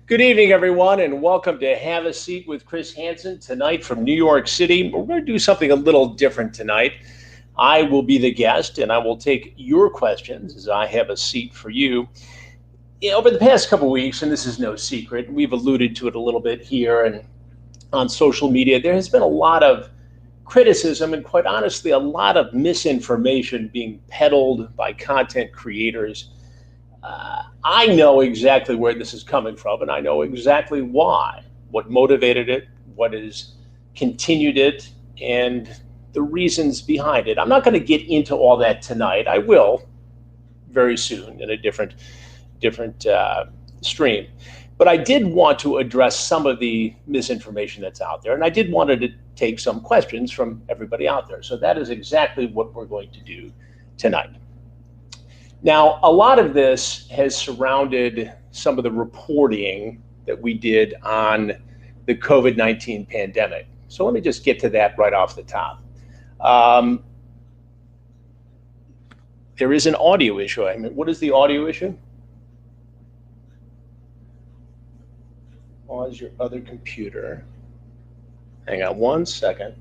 Good evening, everyone, and welcome to Have a Seat with Chris Hansen tonight from New York City. We're going to do something a little different tonight. I will be the guest, and I will take your questions as I have a seat for you. Over the past couple of weeks, and this is no secret, we've alluded to it a little bit here and on social media, there has been a lot of criticism and, quite honestly, a lot of misinformation being peddled by content creators. I know exactly where this is coming from, and I know exactly why, what motivated it, what has continued it, and the reasons behind it. I'm not going to get into all that tonight. I will very soon in a different stream. But I did want to address some of the misinformation that's out there, and I did want to take some questions from everybody out there. So that is exactly what we're going to do tonight. Now, a lot of this has surrounded some of the reporting that we did on the COVID-19 pandemic. So let me just get to that right off the top. There is an audio issue. I mean, what is the audio issue? Pause your other computer. Hang on one second.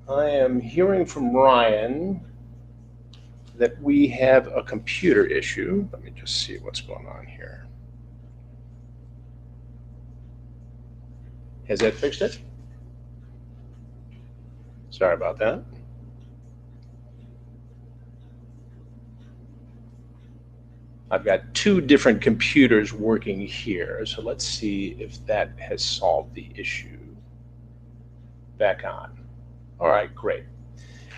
I am hearing from Ryan that we have a computer issue. Let me just see what's going on here. Has that fixed it? Sorry about that. I've got two different computers working here, so let's see if that has solved the issue. Back on. All right, great.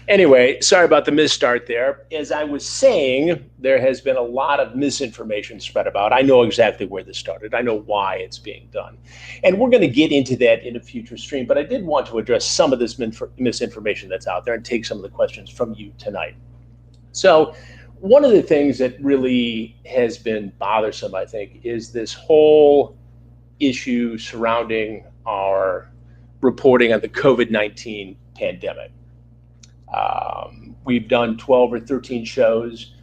Anyway, sorry about the misstart there. As I was saying, there has been a lot of misinformation spread about. I know exactly where this started. I know why it's being done. And we're going to get into that in a future stream, but I did want to address some of this misinformation that's out there and take some of the questions from you tonight. So one of the things that really has been bothersome, I think, is this whole issue surrounding our reporting on the COVID-19 pandemic. We've done 12 or 13 shows.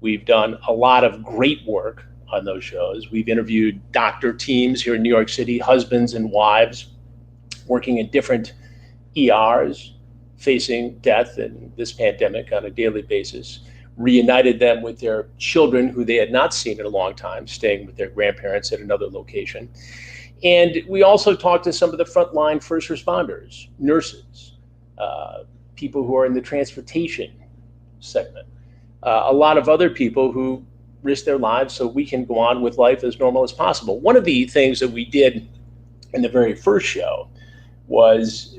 We've done a lot of great work on those shows. We've interviewed doctor teams here in New York City, husbands and wives working in different ERs, facing death in this pandemic on a daily basis, reunited them with their children who they had not seen in a long time, staying with their grandparents at another location. And we also talked to some of the frontline first responders, nurses, people who are in the transportation segment, a lot of other people who risk their lives so we can go on with life as normal as possible. One of the things that we did in the very first show was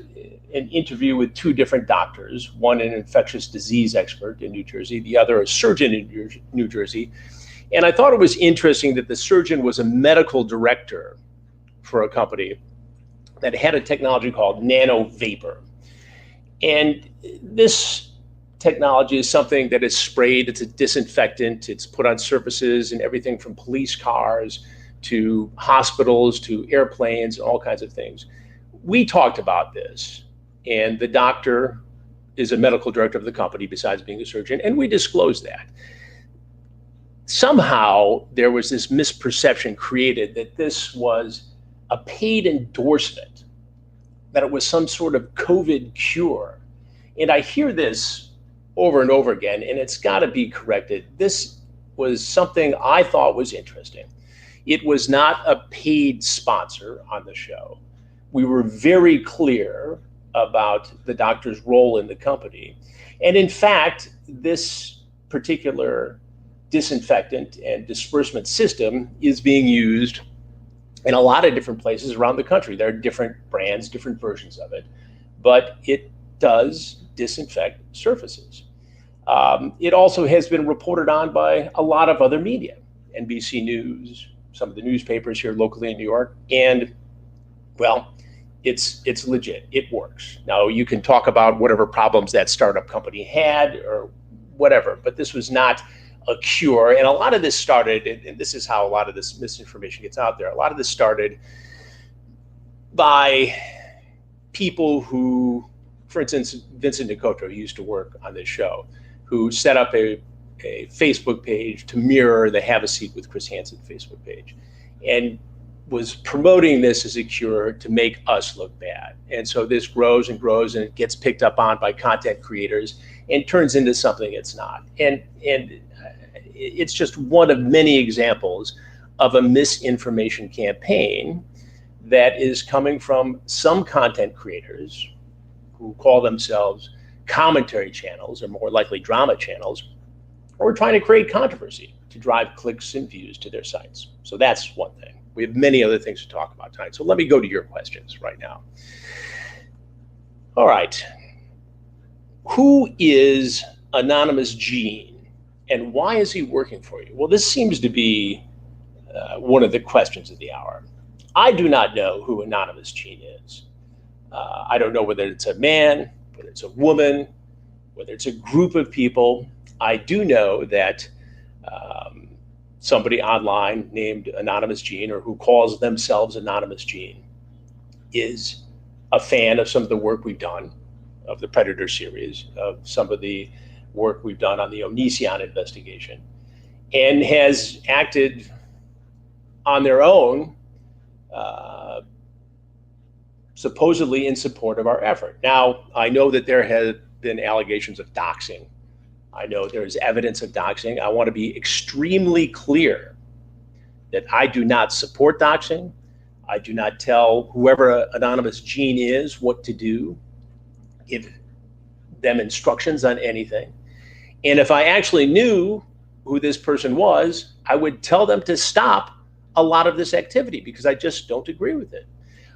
an interview with two different doctors, one an infectious disease expert in New Jersey, the other a surgeon in New Jersey. And I thought it was interesting that the surgeon was a medical director for a company that had a technology called nano vapor. And this technology is something that is sprayed. It's a disinfectant. It's put on surfaces and everything from police cars to hospitals to airplanes, all kinds of things. We talked about this, and the doctor is a medical director of the company besides being a surgeon, and we disclosed that. Somehow there was this misperception created that this was a paid endorsement, that it was some sort of COVID cure. And I hear this over and over again, and it's got to be corrected. This was something I thought was interesting. It was not a paid sponsor on the show. We were very clear about the doctor's role in the company. And in fact, this particular disinfectant and disbursement system is being used in a lot of different places around the country. There are different brands, different versions of it, but it does disinfect surfaces. It also has been reported on by a lot of other media, NBC News, some of the newspapers here locally in New York, and well, it's legit, it works. Now you can talk about whatever problems that startup company had or whatever, but this was not a cure. And a lot of this started, and this is how a lot of this misinformation gets out there, a lot of this started by people who, for instance, Vincent Nicotro, who used to work on this show, who set up a a Facebook page to mirror the Have a Seat with Chris Hansen Facebook page, and was promoting this as a cure to make us look bad. And so this grows and grows, and it gets picked up on by content creators and turns into something it's not. And it's just one of many examples of a misinformation campaign that is coming from some content creators who call themselves commentary channels, or more likely drama channels, or trying to create controversy to drive clicks and views to their sites. So that's one thing. We have many other things to talk about tonight. So let me go to your questions right now. All right. Who is Anonymous Gene, and why is he working for you? Well, this seems to be one of the questions of the hour. I do not know who Anonymous Gene is. I don't know whether it's a man, whether it's a woman, whether it's a group of people. I do know that somebody online named Anonymous Gene, or who calls themselves Anonymous Gene, is a fan of some of the work we've done, of the Predator series, of some of the work we've done on the Onision investigation, and has acted on their own, supposedly in support of our effort. Now, I know that there have been allegations of doxing. I know there's evidence of doxing. I want to be extremely clear that I do not support doxing. I do not tell whoever Anonymous Gene is what to do, give them instructions on anything. And if I actually knew who this person was, I would tell them to stop a lot of this activity, because I just don't agree with it.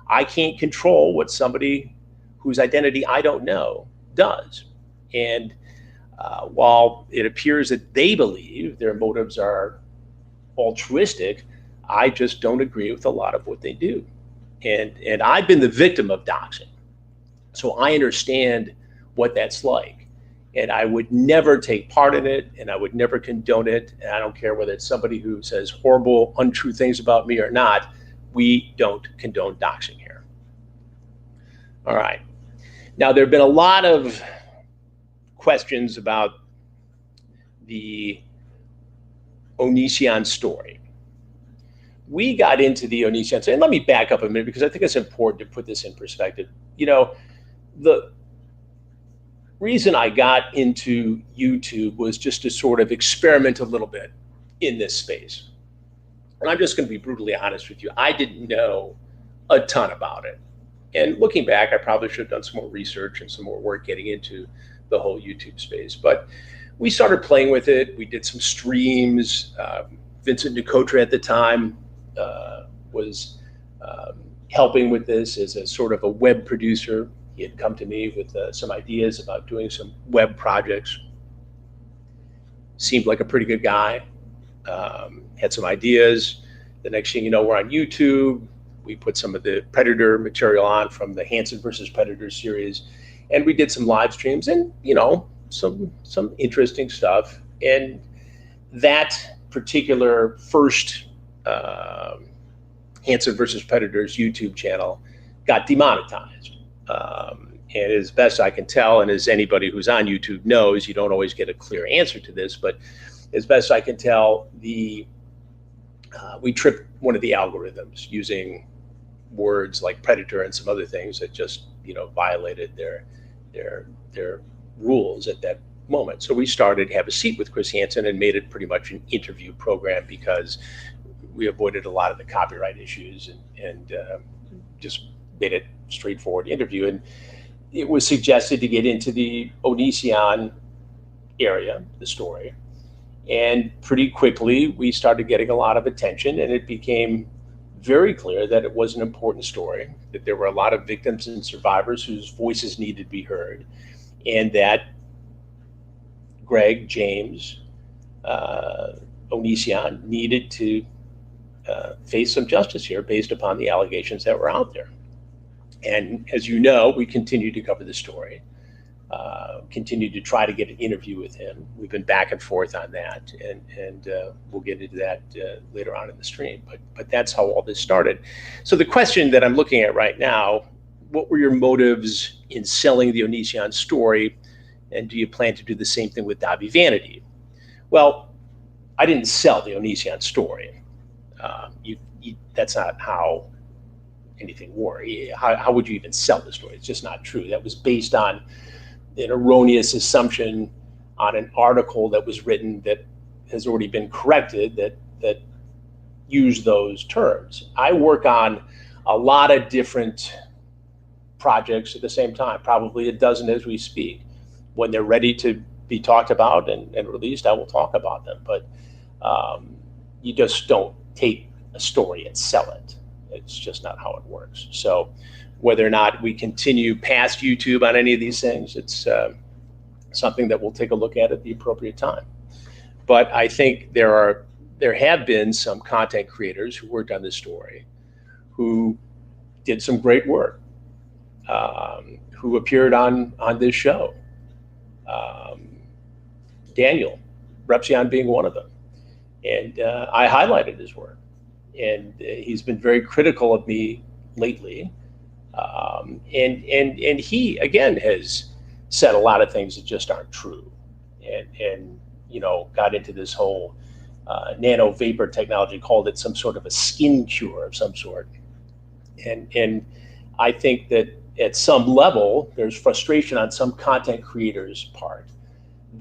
I can't control what somebody whose identity I don't know does. And while it appears that they believe their motives are altruistic, I just don't agree with a lot of what they do. And I've been the victim of doxing, so I understand what that's like. And I would never take part in it, and I would never condone it. And I don't care whether it's somebody who says horrible, untrue things about me or not. We don't condone doxing here. All right. Now, there have been a lot of questions about the Onision story. We got into the Onision story, and let me back up a minute, because I think it's important to put this in perspective. You know, the reason I got into YouTube was just to sort of experiment a little bit in this space. And I'm just going to be brutally honest with you. I didn't know a ton about it. And looking back, I probably should have done some more research and some more work getting into the whole YouTube space. But we started playing with it. We did some streams. Vincent Nicotra at the time was helping with this as a sort of a web producer. He had come to me with some ideas about doing some web projects. Seemed like a pretty good guy. Had some ideas. The next thing you know, we're on YouTube. We put some of the Predator material on from the Hansen versus Predator series, and we did some live streams, and you know, some interesting stuff. And that particular first Hansen versus Predators YouTube channel got demonetized. And as best I can tell, and as anybody who's on YouTube knows, you don't always get a clear answer to this, but as best I can tell, we tripped one of the algorithms using words like predator and some other things that just, you know, violated their rules at that moment. So we started Have a Seat with Chris Hansen and made it pretty much an interview program, because we avoided a lot of the copyright issues and just made it straightforward interview. And it was suggested to get into the Onision area, the story. And pretty quickly, we started getting a lot of attention, and it became very clear that it was an important story, that there were a lot of victims and survivors whose voices needed to be heard, and that Greg, James, Onision needed to face some justice here based upon the allegations that were out there. And as you know, we continue to cover the story, continue to try to get an interview with him. We've been back and forth on that, and we'll get into that later on in the stream. But that's how all this started. So the question that I'm looking at right now, what were your motives in selling the Onision story, and do you plan to do the same thing with Davi Vanity? Well, I didn't sell the Onision story. That's not how anything works. How would you even sell the story? It's just not true. That was based on an erroneous assumption on an article that was written that has already been corrected that used those terms. I work on a lot of different projects at the same time, probably a dozen as we speak. When they're ready to be talked about and released, I will talk about them. But you just don't take a story and sell it. It's just not how it works. So whether or not we continue past YouTube on any of these things, it's something that we'll take a look at the appropriate time. But I think there have been some content creators who worked on this story who did some great work, who appeared on this show. Daniel Repsion being one of them. And I highlighted his work. And he's been very critical of me lately. And he, again, has said a lot of things that just aren't true. And got into this whole nano vapor technology, called it some sort of a skin cure of some sort. And I think that at some level, there's frustration on some content creators' part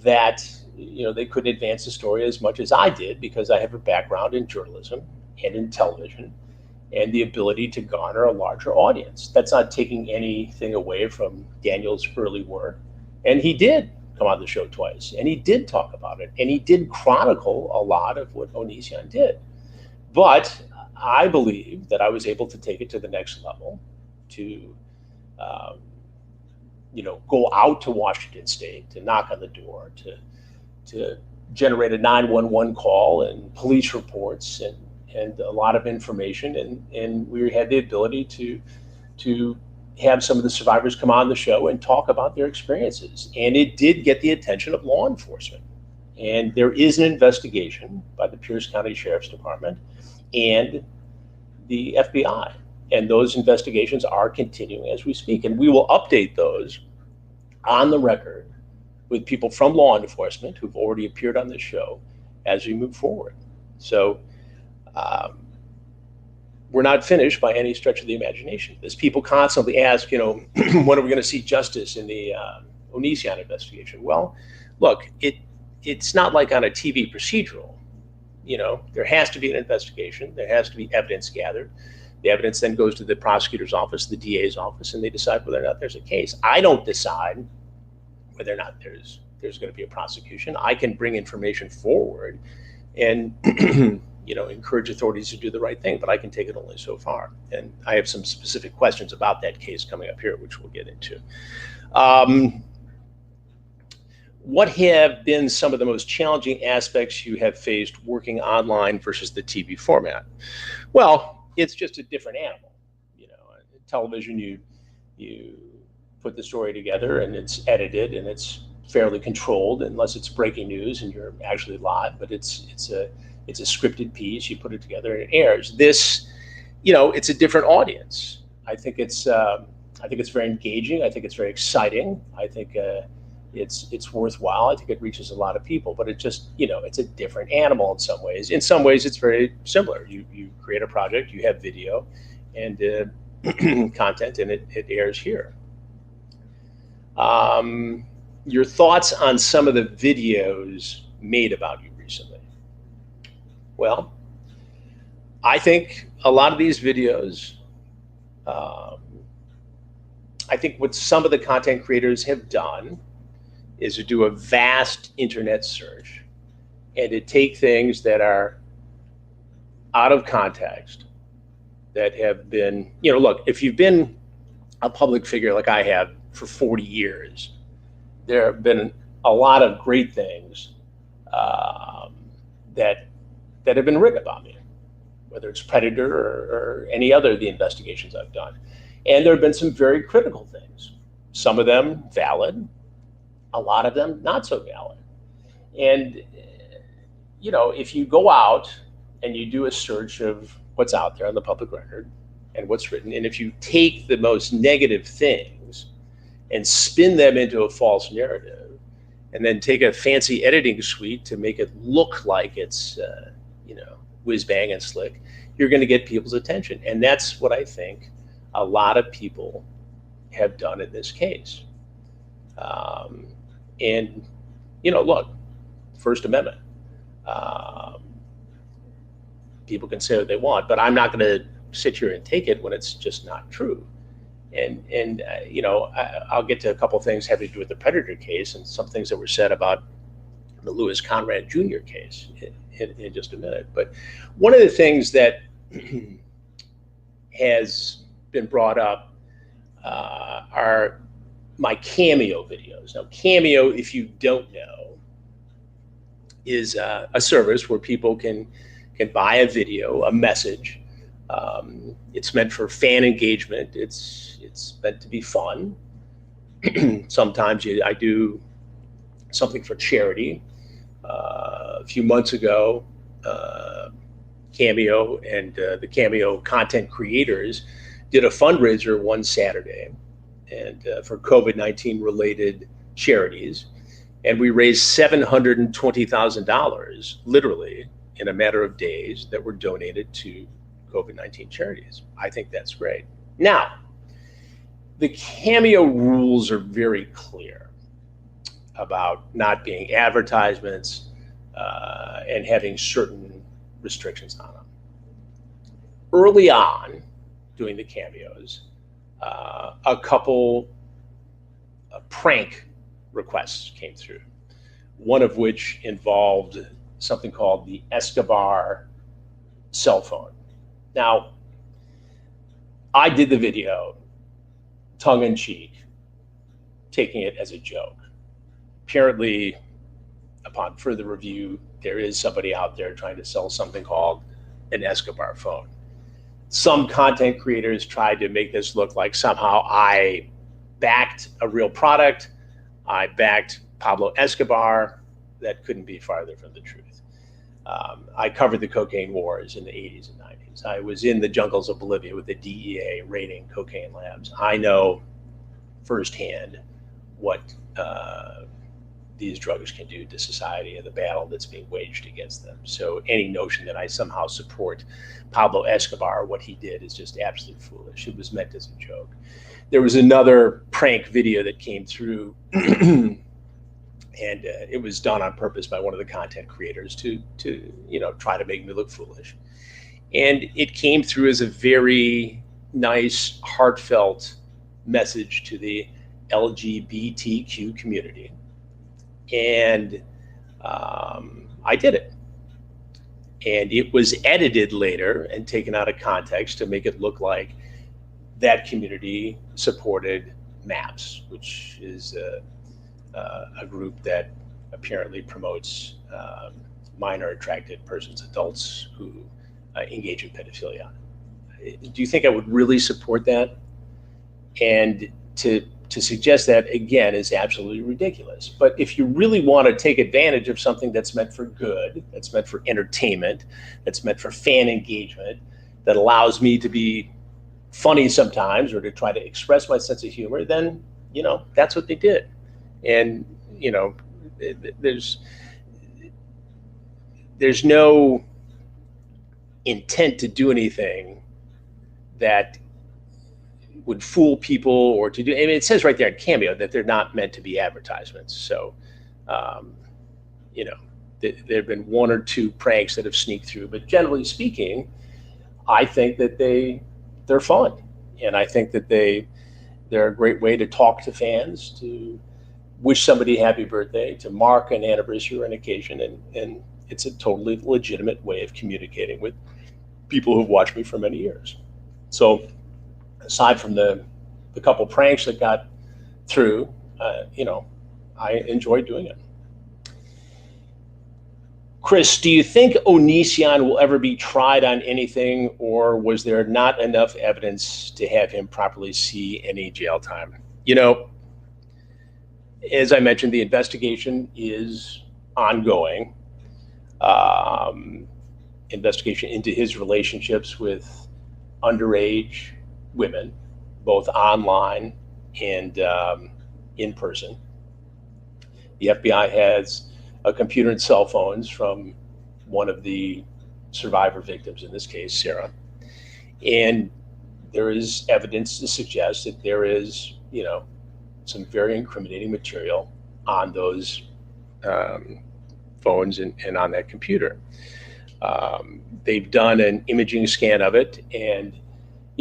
that they couldn't advance the story as much as I did, because I have a background in journalism and in television and the ability to garner a larger audience. That's not taking anything away from Daniel's early work. And he did come on the show twice, and he did talk about it, and he did chronicle a lot of what Onision did. But I believe that I was able to take it to the next level, to go out to Washington State, to knock on the door, to generate a 911 call and police reports and a lot of information. And we had the ability to have some of the survivors come on the show and talk about their experiences. And it did get the attention of law enforcement. And there is an investigation by the Pierce County Sheriff's Department and the FBI. And those investigations are continuing as we speak. And we will update those on the record with people from law enforcement who've already appeared on this show as we move forward. So we're not finished by any stretch of the imagination. As people constantly ask, when are we going to see justice in the Onision investigation? Well, look, it's not like on a TV procedural. There has to be an investigation. There has to be evidence gathered. The evidence then goes to the prosecutor's office, the DA's office, and they decide whether or not there's a case. I don't decide whether or not there's going to be a prosecution. I can bring information forward and encourage authorities to do the right thing, but I can take it only so far. And I have some specific questions about that case coming up here, which we'll get into. What have been some of the most challenging aspects you have faced working online versus the TV format? Well, it's just a different animal. In television, you put the story together and it's edited and it's fairly controlled, unless it's breaking news and you're actually live. But it's a scripted piece. You put it together and it airs. This, it's a different audience. I think it's very engaging. I think it's very exciting. I think it's worthwhile. I think it reaches a lot of people. But it just, it's a different animal in some ways. In some ways, it's very similar. You create a project, you have video and content, and it airs here. Your thoughts on some of the videos made about you recently? Well, I think a lot of these videos, I think what some of the content creators have done is to do a vast internet search and to take things that are out of context, that have been, look, if you've been a public figure like I have for 40 years, there have been a lot of great things that have been written about me, whether it's Predator or any other of the investigations I've done. And there have been some very critical things, some of them valid, a lot of them not so valid. And, if you go out and you do a search of what's out there on the public record and what's written, and if you take the most negative things and spin them into a false narrative and then take a fancy editing suite to make it look like it's, whiz bang and slick, you're going to get people's attention. And that's what I think a lot of people have done in this case. And, look, First Amendment. People can say what they want, but I'm not going to sit here and take it when it's just not true. And I'll get to a couple things having to do with the Predator case and some things that were said about the Lewis Conrad Jr. case in just a minute. But one of the things that has been brought up are my Cameo videos. Now, Cameo, if you don't know, is a service where people can buy a video, a message. It's meant for fan engagement. It's meant to be fun. Sometimes I do something for charity. A few months ago, Cameo and the Cameo content creators did a fundraiser one Saturday, and for COVID-19 related charities, and we raised $720,000 literally in a matter of days that were donated to COVID-19 charities. I think that's great. Now, the Cameo rules are very clear about not being advertisements and having certain restrictions on them. Early on, doing the Cameos, a couple prank requests came through, one of which involved something called the Escobar cell phone. Now, I did the video tongue-in-cheek, taking it as a joke. Apparently, upon further review, there is somebody out there trying to sell something called an Escobar phone. Some content creators tried to make this look like somehow I backed a real product. I backed Pablo Escobar. That couldn't be farther from the truth. I covered the cocaine wars in the 80s and 90s. I was in the jungles of Bolivia with the DEA raiding cocaine labs. I know firsthand what these drugs can do to society and the battle that's being waged against them. So any notion that I somehow support Pablo Escobar, what he did, is just absolutely foolish. It was meant as a joke. There was another prank video that came through and it was done on purpose by one of the content creators to try to make me look foolish. And it came through as a very nice, heartfelt message to the LGBTQ community. And I did it. And it was edited later and taken out of context to make it look like that community supported MAPS, which is a group that apparently promotes minor attracted persons, adults who engage in pedophilia. Do you think I would really support that? And to suggest that, again, is absolutely ridiculous. But if you really want to take advantage of something that's meant for good, that's meant for entertainment, that's meant for fan engagement, that allows me to be funny sometimes or to try to express my sense of humor, then, that's what they did. And, there's no intent to do anything that would fool people or to do. I mean, it says right there in Cameo that they're not meant to be advertisements. So, there have been one or two pranks that have sneaked through, but generally speaking, I think that they're fun, and I think that they're a great way to talk to fans, to wish somebody happy birthday, to mark an anniversary or an occasion, and it's a totally legitimate way of communicating with people who've watched me for many years. So aside from the couple pranks that got through, I enjoyed doing it. Chris, do you think Onision will ever be tried on anything, or was there not enough evidence to have him properly see any jail time? As I mentioned, the investigation is ongoing. Investigation into his relationships with underage women, both online and in person. The FBI has a computer and cell phones from one of the survivor victims, in this case, Sarah. And there is evidence to suggest that there is, some very incriminating material on those phones and on that computer. They've done an imaging scan of it. And,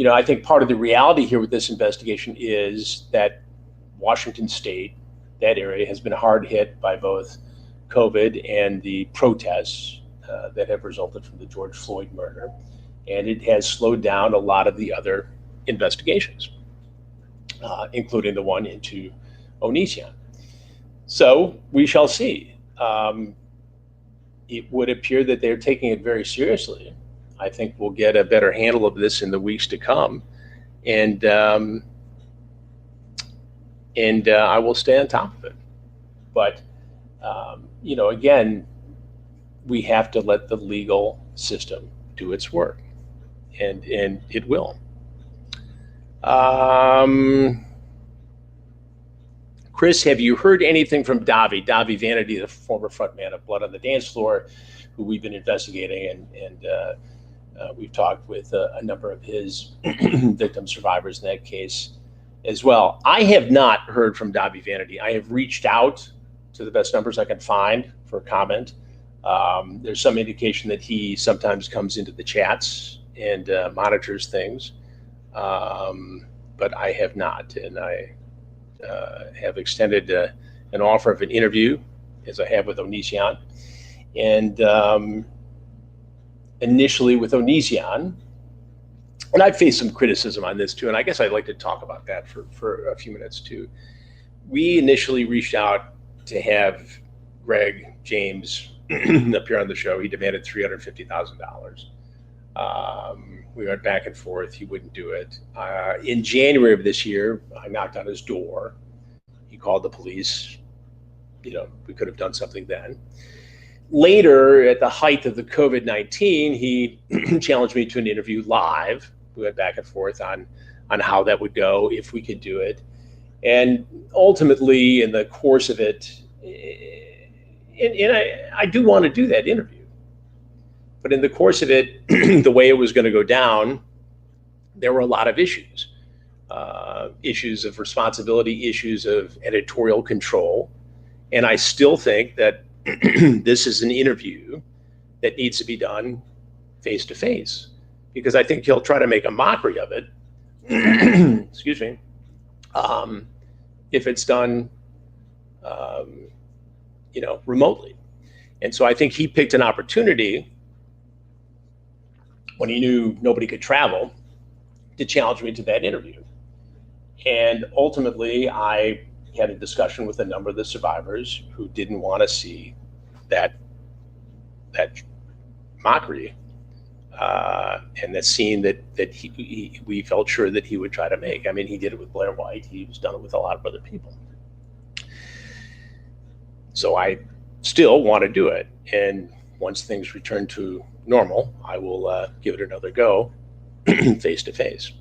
I think part of the reality here with this investigation is that Washington State, that area, has been hard hit by both COVID and the protests that have resulted from the George Floyd murder. And it has slowed down a lot of the other investigations, including the one into Onision. So we shall see. It would appear that they're taking it very seriously. I think we'll get a better handle of this in the weeks to come. And I will stay on top of it. But, again, we have to let the legal system do its work, and it will. Chris, have you heard anything from Davi Vanity, the former frontman of Blood on the Dance Floor, who we've been investigating, and we've talked with a number of his victim survivors in that case as well. I have not heard from Davi Vanity. I have reached out to the best numbers I can find for comment. There's some indication that he sometimes comes into the chats and monitors things, but I have not. And I have extended an offer of an interview, as I have with Onision. And initially with Onision, and I've faced some criticism on this too, and I guess I'd like to talk about that for a few minutes too. We initially reached out to have Greg James appear on the show. He demanded $350,000. We went back and forth. He wouldn't do it. In January of this year, I knocked on his door. He called the police. We could have done something then. Later, at the height of the COVID-19, he challenged me to an interview live. We went back and forth on how that would go, if we could do it. And ultimately, in the course of it, and I do want to do that interview, but in the course of it, the way it was going to go down, there were a lot of issues. Issues of responsibility, issues of editorial control. And I still think that this is an interview that needs to be done face to face, because I think he'll try to make a mockery of it. Excuse me. If it's done, remotely. And so I think he picked an opportunity when he knew nobody could travel to challenge me to that interview. And ultimately, I had a discussion with a number of the survivors who didn't want to see that mockery and that scene that we felt sure that he would try to make. I mean, he did it with Blair White. He's done it with a lot of other people. So I still want to do it. And once things return to normal, I will give it another go face to face.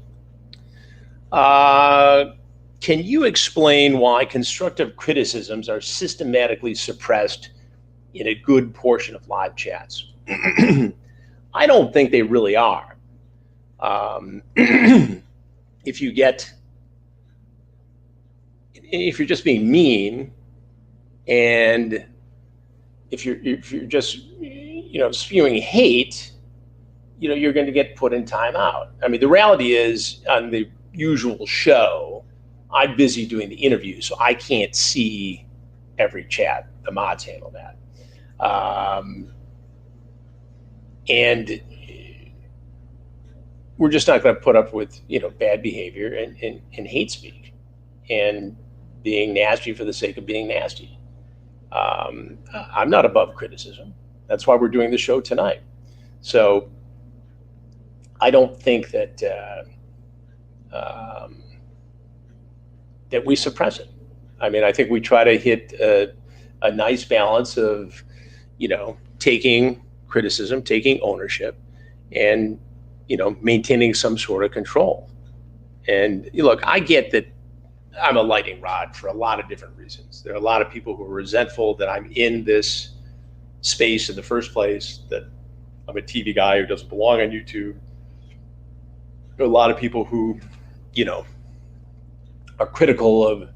Can you explain why constructive criticisms are systematically suppressed in a good portion of live chats? I don't think they really are. If you're just being mean, and if you're just spewing hate, you're going to get put in timeout. I mean, the reality is, on the usual show, I'm busy doing the interview, so I can't see every chat. The mods handle that. And we're just not going to put up with bad behavior and hate speech and being nasty for the sake of being nasty. I'm not above criticism. That's why we're doing the show tonight. So I don't think that that we suppress it. I mean, I think we try to hit a nice balance of, taking criticism, taking ownership, and, maintaining some sort of control. And look, I get that I'm a lightning rod for a lot of different reasons. There are a lot of people who are resentful that I'm in this space in the first place, that I'm a TV guy who doesn't belong on YouTube. There are a lot of people who, are critical of,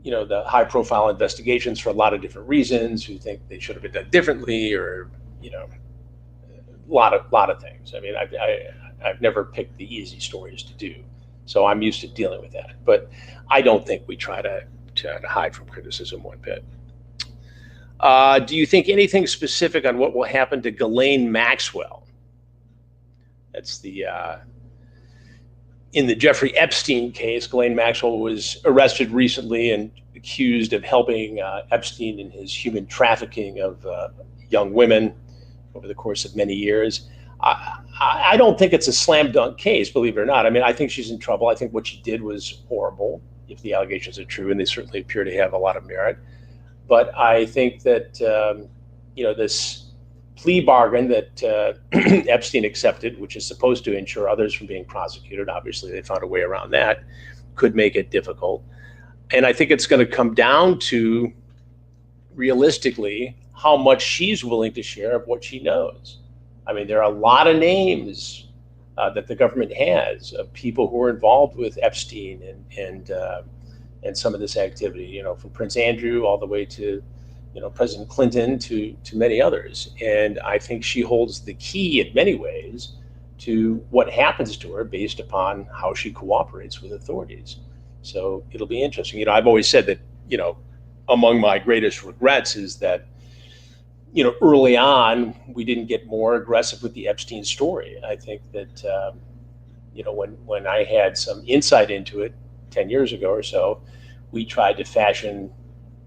the high profile investigations for a lot of different reasons, who think they should have been done differently, or, a lot of things. I mean, I've never picked the easy stories to do. So I'm used to dealing with that. But I don't think we try to hide from criticism one bit. Do you think anything specific on what will happen to Colleen Maxwell? That's the in the Jeffree Epstein case. Colleen Maxwell was arrested recently and accused of helping Epstein in his human trafficking of young women over the course of many years. I don't think it's a slam dunk case, believe it or not. I mean, I think she's in trouble. I think what she did was horrible, if the allegations are true, and they certainly appear to have a lot of merit. But I think that, this plea bargain that Epstein accepted, which is supposed to ensure others from being prosecuted, obviously they found a way around that, could make it difficult. And I think it's going to come down to, realistically, how much she's willing to share of what she knows. I mean, there are a lot of names that the government has of people who are involved with Epstein and some of this activity, from Prince Andrew all the way to, President Clinton to many others. And I think she holds the key in many ways to what happens to her based upon how she cooperates with authorities. So it'll be interesting. I've always said that, among my greatest regrets is that, early on, we didn't get more aggressive with the Epstein story. I think that, when I had some insight into it 10 years ago or so, we tried to fashion,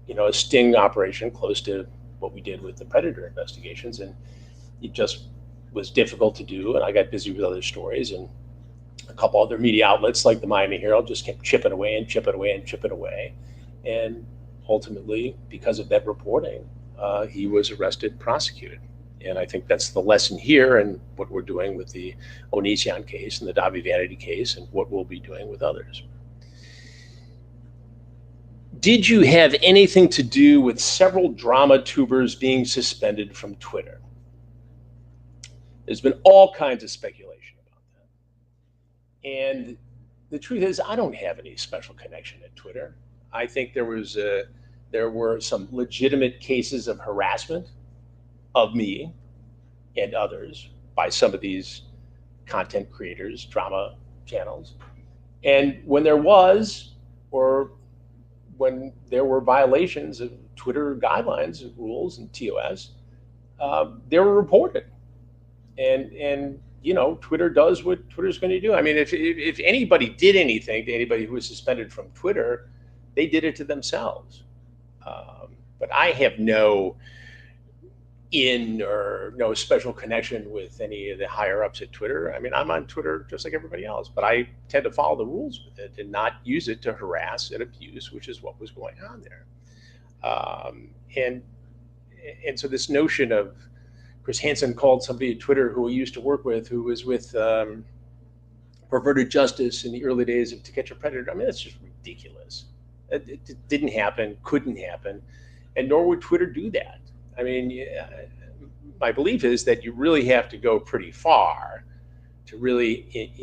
a sting operation close to what we did with the Predator investigations. And it just was difficult to do. And I got busy with other stories, and a couple other media outlets like the Miami Herald just kept chipping away and chipping away and chipping away. And ultimately, because of that reporting, he was arrested and prosecuted. And I think that's the lesson here, and what we're doing with the Onision case and the Davi Vanity case, and what we'll be doing with others. Did you have anything to do with several drama tubers being suspended from Twitter? There's been all kinds of speculation about that. And the truth is, I don't have any special connection at Twitter. I think there were some legitimate cases of harassment of me and others by some of these content creators, drama channels. And when there was, or when there were violations of Twitter guidelines and rules and TOS, they were reported. And Twitter does what Twitter's going to do. I mean, if anybody did anything to anybody who was suspended from Twitter, they did it to themselves. But I have no special connection with any of the higher ups at Twitter. I mean, I'm on Twitter just like everybody else, but I tend to follow the rules with it and not use it to harass and abuse, which is what was going on there. And so this notion of Chris Hansen called somebody at Twitter who we used to work with, who was with Perverted Justice in the early days of To Catch a Predator. I mean, that's just ridiculous. It didn't happen, couldn't happen, and nor would Twitter do that. I mean, my belief is that you really have to go pretty far to really,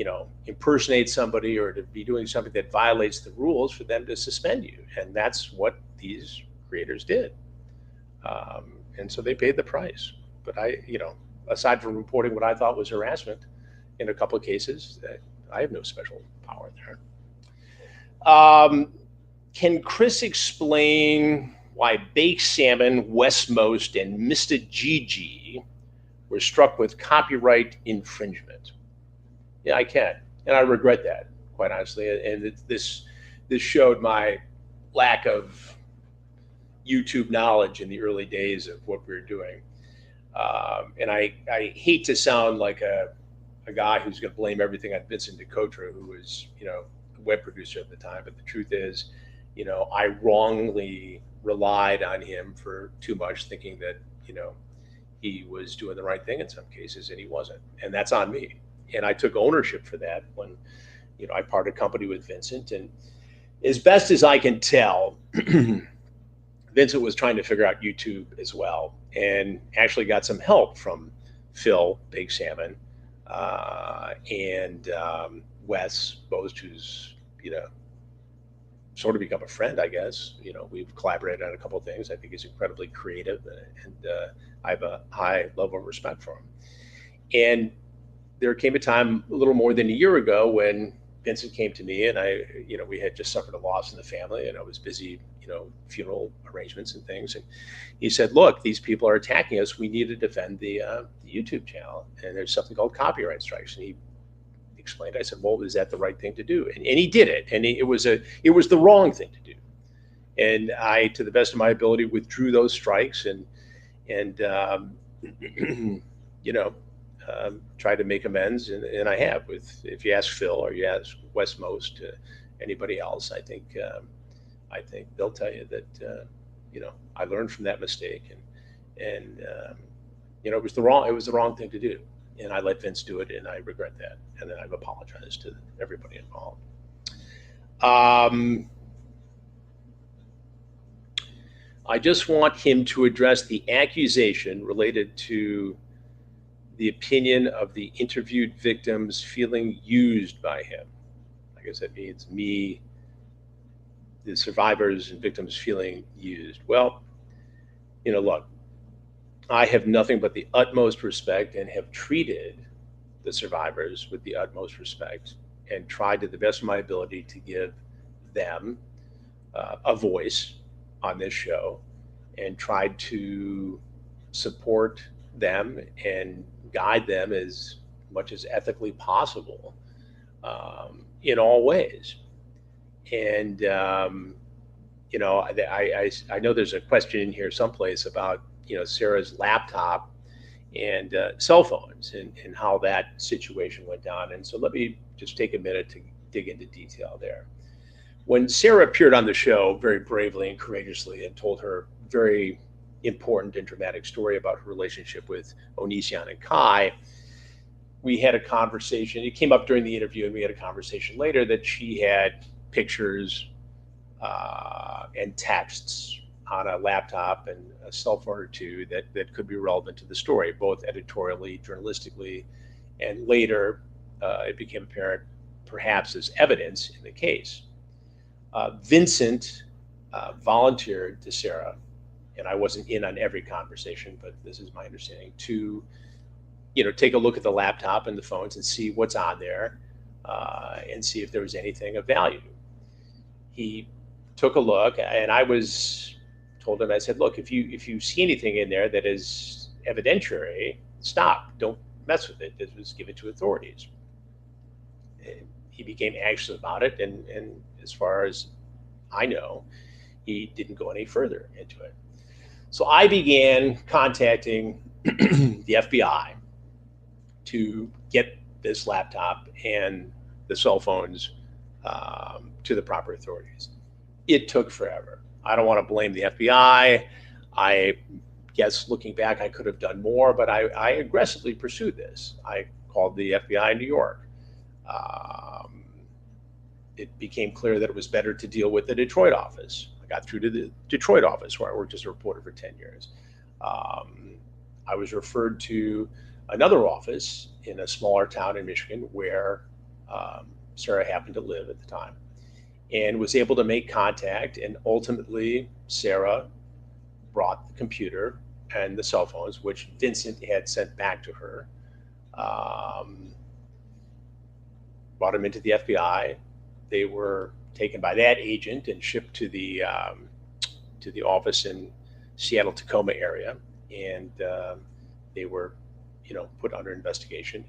impersonate somebody or to be doing something that violates the rules for them to suspend you. And that's what these creators did. And so they paid the price. But aside from reporting what I thought was harassment in a couple of cases, I have no special power there. Can Chris explain why Baked Salmon, Westmost, and Mr. Gigi were struck with copyright infringement? Yeah, I can, and I regret that, quite honestly. And this showed my lack of YouTube knowledge in the early days of what we were doing. And I hate to sound like a guy who's going to blame everything on Vincent DeCotra, who was, a web producer at the time. But the truth is, I wrongly relied on him for too much, thinking that, he was doing the right thing in some cases, and he wasn't. And that's on me. And I took ownership for that when, I parted company with Vincent. And, As best as I can tell, Vincent was trying to figure out YouTube as well, and actually got some help from Phil, Big Salmon, and Wes Boast, who's sort of become a friend, I guess. We've collaborated on a couple of things. I think he's incredibly creative, and I have a high level of respect for him. And there came a time a little more than a year ago when Vincent came to me, and we had just suffered a loss in the family, and I was busy, funeral arrangements and things. And he said, "Look, these people are attacking us. We need to defend the YouTube channel, and there's something called copyright strikes." And he explained. I said, "Well, is that the right thing to do?" And he did it, and it was the wrong thing to do. And I, to the best of my ability, withdrew those strikes and tried to make amends, and I have. If you ask Phil or you ask Wes Most, anybody else, I think they'll tell you that I learned from that mistake, and it was the wrong thing to do, and I let Vince do it, and I regret that, and then I've apologized to everybody involved. I just want him to address the accusation related to the opinion of the interviewed victims feeling used by him. I guess that means me, the survivors and victims feeling used. Well, look, I have nothing but the utmost respect and have treated the survivors with the utmost respect and tried to the best of my ability to give them a voice on this show, and tried to support them and guide them as much as ethically possible in all ways. And I know there's a question in here someplace about Sarah's laptop and cell phones and how that situation went down. And so let me just take a minute to dig into detail there. When Sarah appeared on the show very bravely and courageously and told her very important and dramatic story about her relationship with Onision and Kai, we had a conversation. It came up during the interview, and we had a conversation later that she had pictures and texts on a laptop and a cell phone or two that could be relevant to the story, both editorially, journalistically, and later it became apparent perhaps as evidence in the case. Vincent volunteered to Sarah, and I wasn't in on every conversation, but this is my understanding, to take a look at the laptop and the phones and see what's on there, and see if there was anything of value. He took a look, and I told him, I said, "Look, if you see anything in there that is evidentiary, stop. Don't mess with it. Just give it to authorities." And he became anxious about it, and as far as I know, he didn't go any further into it. So I began contacting the FBI to get this laptop and the cell phones to the proper authorities. It took forever. I don't want to blame the FBI. I guess looking back, I could have done more, but I aggressively pursued this. I called the FBI in New York. It became clear that it was better to deal with the Detroit office. I got through to the Detroit office, where I worked as a reporter for 10 years. I was referred to another office in a smaller town in Michigan where Sarah happened to live at the time, and was able to make contact. And ultimately, Sarah brought the computer and the cell phones, which Vincent had sent back to her, brought them into the FBI. They were taken by that agent and shipped to the office in Seattle-Tacoma area, and they were, put under investigation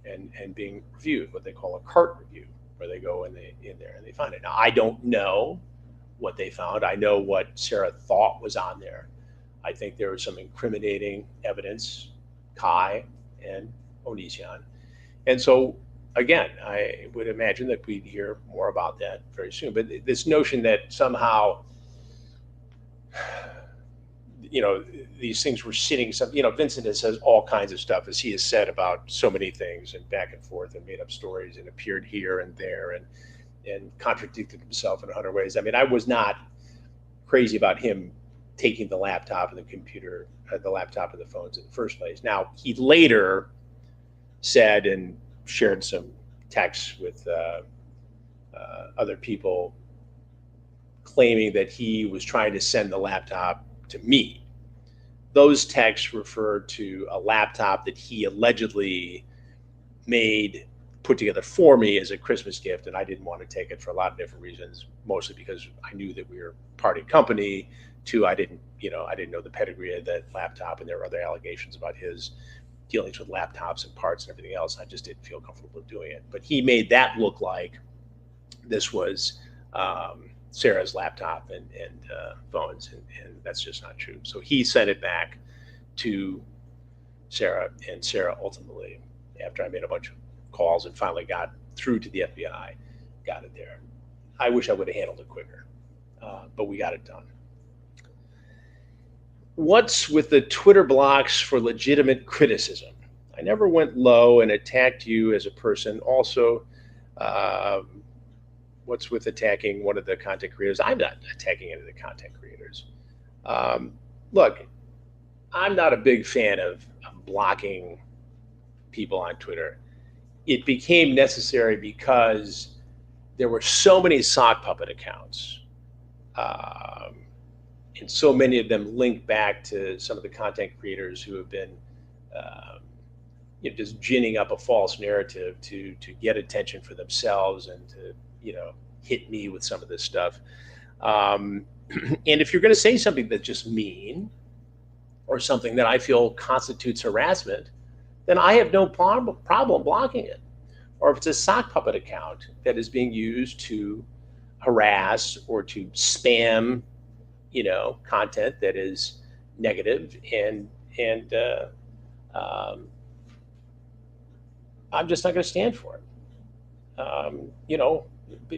and being reviewed, what they call a CART review, where they go in there and they find it. Now, I don't know what they found. I know what Sarah thought was on there. I think there was some incriminating evidence, Kai and Onision, and so. Again, I would imagine that we'd hear more about that very soon. But this notion that somehow, these things were sitting, Vincent has said all kinds of stuff, as he has said about so many things, and back and forth, and made up stories and appeared here and there. and contradicted himself in 100 ways. I mean, I was not crazy about him taking the laptop and the computer, the laptop and the phones in the first place. Now, he later said and shared some texts with other people claiming that he was trying to send the laptop to me. Those texts refer to a laptop that he allegedly put together for me as a Christmas gift, and I didn't want to take it for a lot of different reasons, mostly because I knew that we were parting company. Two, I didn't know the pedigree of that laptop, and there were other allegations about his dealings with laptops and parts and everything else. I just didn't feel comfortable doing it. But he made that look like this was Sarah's laptop and phones, and that's just not true. So he sent it back to Sarah, and Sarah ultimately, after I made a bunch of calls and finally got through to the FBI, got it there. I wish I would have handled it quicker, but we got it done. What's with the Twitter blocks for legitimate criticism? I never went low and attacked you as a person. Also, what's with attacking one of the content creators? I'm not attacking any of the content creators. Look, I'm not a big fan of blocking people on Twitter. It became necessary because there were so many sock puppet accounts. And so many of them link back to some of the content creators who have been just ginning up a false narrative to get attention for themselves and to hit me with some of this stuff. And if you're going to say something that's just mean or something that I feel constitutes harassment, then I have no problem blocking it. Or if it's a sock puppet account that is being used to harass or to spam content that is negative, and I'm just not going to stand for it.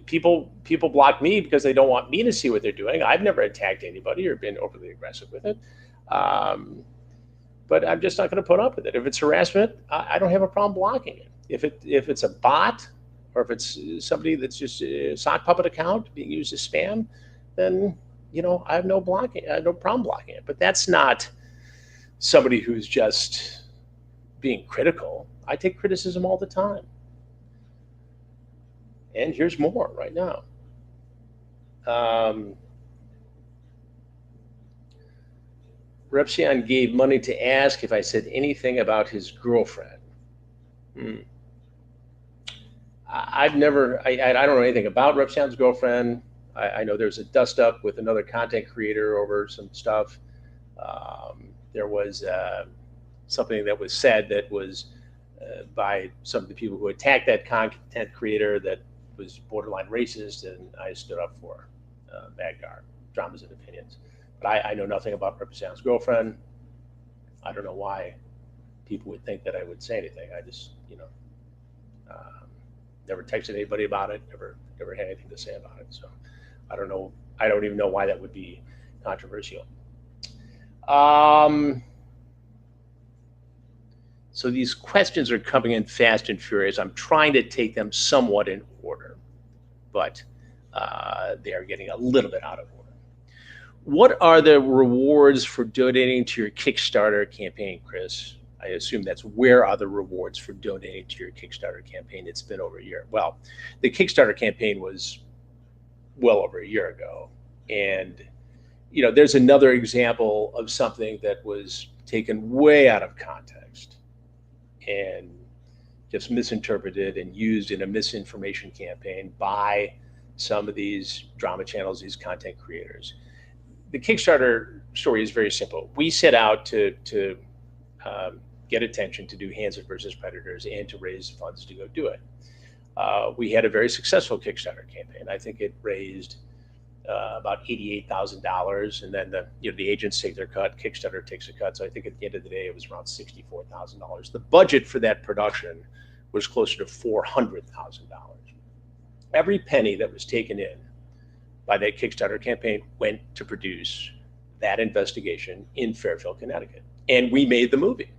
People block me because they don't want me to see what they're doing. I've never attacked anybody or been overly aggressive with it, but I'm just not going to put up with it. If it's harassment, I don't have a problem blocking it. If it's a bot or if it's somebody that's just a sock puppet account being used as spam, then I have no problem blocking it. But that's not somebody who's just being critical. I take criticism all the time. And here's more right now. Repsian gave money to ask if I said anything about his girlfriend. I don't know anything about Repsian's girlfriend. I know there's a dust up with another content creator over some stuff. There was something that was said that was by some of the people who attacked that content creator that was borderline racist, and I stood up for Baghdar, dramas and opinions. But I know nothing about Repsian's girlfriend. I don't know why people would think that I would say anything. I just, never texted anybody about it, never had anything to say about it. So I don't know. I don't even know why that would be controversial. So these questions are coming in fast and furious. I'm trying to take them somewhat in order, but they are getting a little bit out of order. What are the rewards for donating to your Kickstarter campaign, Chris? I assume that's where are the rewards for donating to your Kickstarter campaign? It's been over a year. Well, the Kickstarter campaign was well over a year ago. And, there's another example of something that was taken way out of context and just misinterpreted and used in a misinformation campaign by some of these drama channels, these content creators. The Kickstarter story is very simple. We set out to get attention to do Hansen versus Predators and to raise funds to go do it. We had a very successful Kickstarter campaign. I think it raised about $88,000, and then the agents take their cut, Kickstarter takes a cut. So I think at the end of the day, it was around $64,000. The budget for that production was closer to $400,000. Every penny that was taken in by that Kickstarter campaign went to produce that investigation in Fairfield, Connecticut. And we made the movie.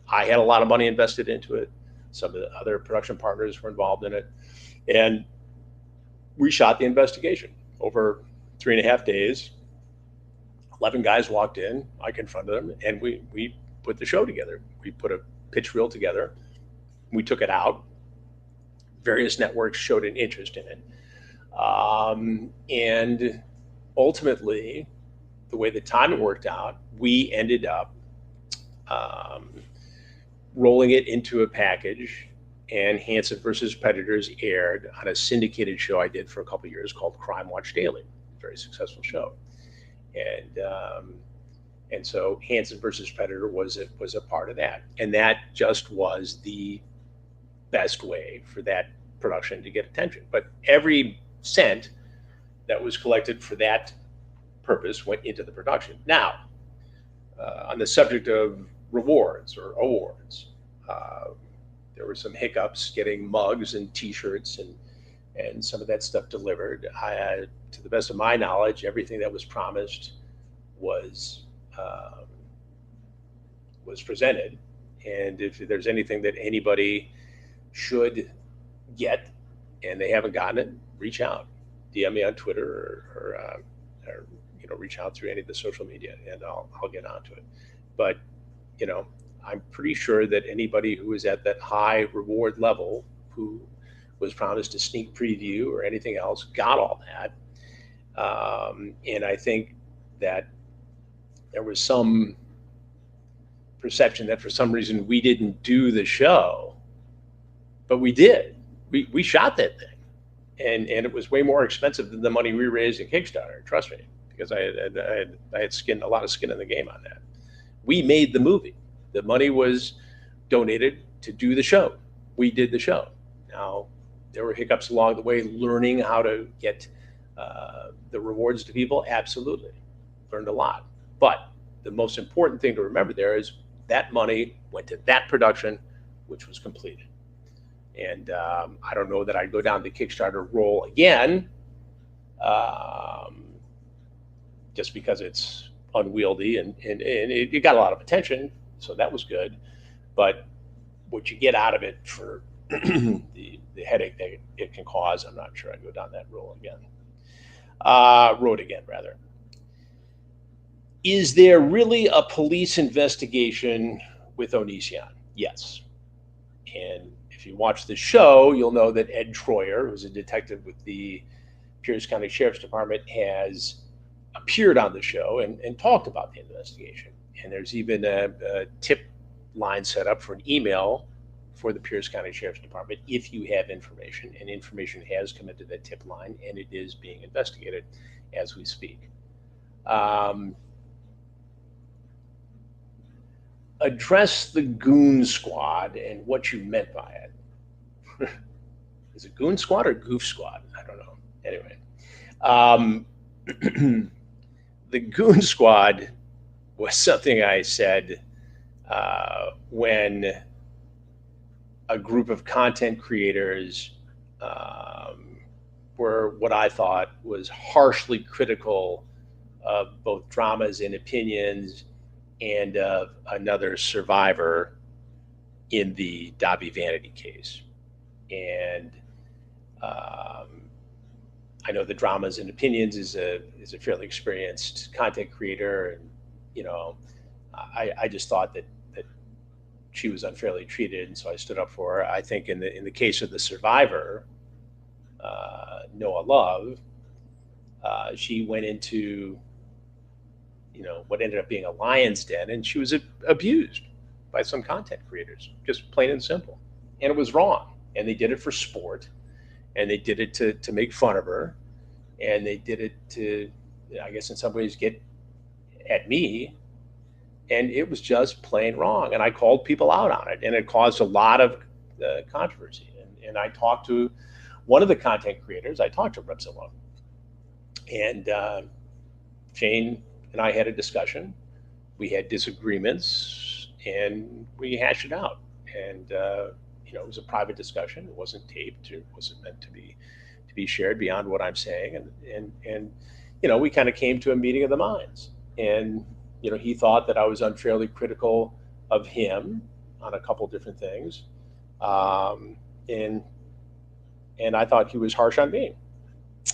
I had a lot of money invested into it. Some of the other production partners were involved in it. And we shot the investigation over 3.5 days. 11 guys walked in. I confronted them, and we put the show together. We put a pitch reel together. We took it out. Various networks showed an interest in it. And ultimately, the way the timing worked out, we ended up rolling it into a package, and Hansen versus Predators aired on a syndicated show I did for a couple of years called Crime Watch Daily. Very successful show. And so Hansen versus Predator was a part of that. And that just was the best way for that production to get attention. But every cent that was collected for that purpose went into the production. Now, on the subject of rewards or awards, there were some hiccups getting mugs and T-shirts and some of that stuff delivered. To the best of my knowledge, everything that was promised was presented. And if there's anything that anybody should get and they haven't gotten it, reach out, DM me on Twitter or reach out through any of the social media, and I'll get onto it. But I'm pretty sure that anybody who is at that high reward level, who was promised a sneak preview or anything else, got all that. And I think that there was some perception that for some reason we didn't do the show, but we did. We shot that thing, and it was way more expensive than the money we raised in Kickstarter. Trust me, because I had a lot of skin in the game on that. We made the movie. The money was donated to do the show. We did the show. Now, there were hiccups along the way, learning how to get the rewards to people. Absolutely. Learned a lot. But the most important thing to remember there is that money went to that production, which was completed. And I don't know that I'd go down the Kickstarter roll again, just because it's unwieldy and it got a lot of attention, so that was good. But what you get out of it for the headache that it can cause, I'm not sure I'd go down that road again. Is there really a police investigation with Onision? Yes. And if you watch the show, you'll know that Ed Troyer, who's a detective with the Pierce County Sheriff's Department, has appeared on the show and talked about the investigation. And there's even a tip line set up for an email for the Pierce County Sheriff's Department if you have information. And information has come into that tip line, and it is being investigated as we speak. Address the Goon Squad and what you meant by it. Is it Goon Squad or Goof Squad? I don't know. Anyway, the Goon Squad was something I said when a group of content creators were what I thought was harshly critical of both dramas and opinions and of another survivor in the Dobby Vanity case. And I know the Dramas and Opinions is a fairly experienced content creator, and I just thought that she was unfairly treated, and so I stood up for her. I think in the case of the survivor, Noah Love, she went into what ended up being a lion's den, and she was abused by some content creators, just plain and simple. And it was wrong. And they did it for sport, and they did it to make fun of her, and they did it to, I guess in some ways, get at me. And it was just plain wrong. And I called people out on it, and it caused a lot of controversy. And I talked to one of the content creators. I talked to Repzilla, and Jane and I had a discussion. We had disagreements, and we hashed it out. And it was a private discussion. It wasn't taped. It wasn't meant to be shared beyond what I'm saying. And we kind of came to a meeting of the minds. And he thought that I was unfairly critical of him on a couple different things, and I thought he was harsh on me.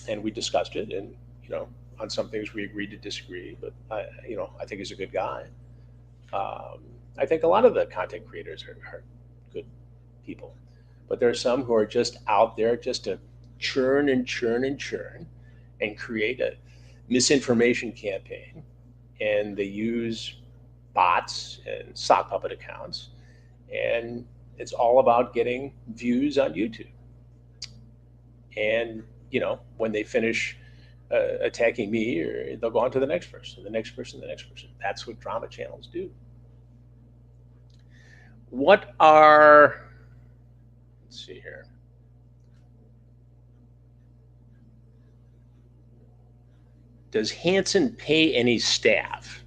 and we discussed it, and on some things we agreed to disagree. But I think he's a good guy. I think a lot of the content creators are good people, but there are some who are just out there just to churn and churn and churn and create a misinformation campaign, and they use bots and sock puppet accounts, and it's all about getting views on YouTube. And when they finish attacking me, or they'll go on to the next person, the next person, the next person. That's what drama channels do. Let's see here. Does Hansen pay any staff?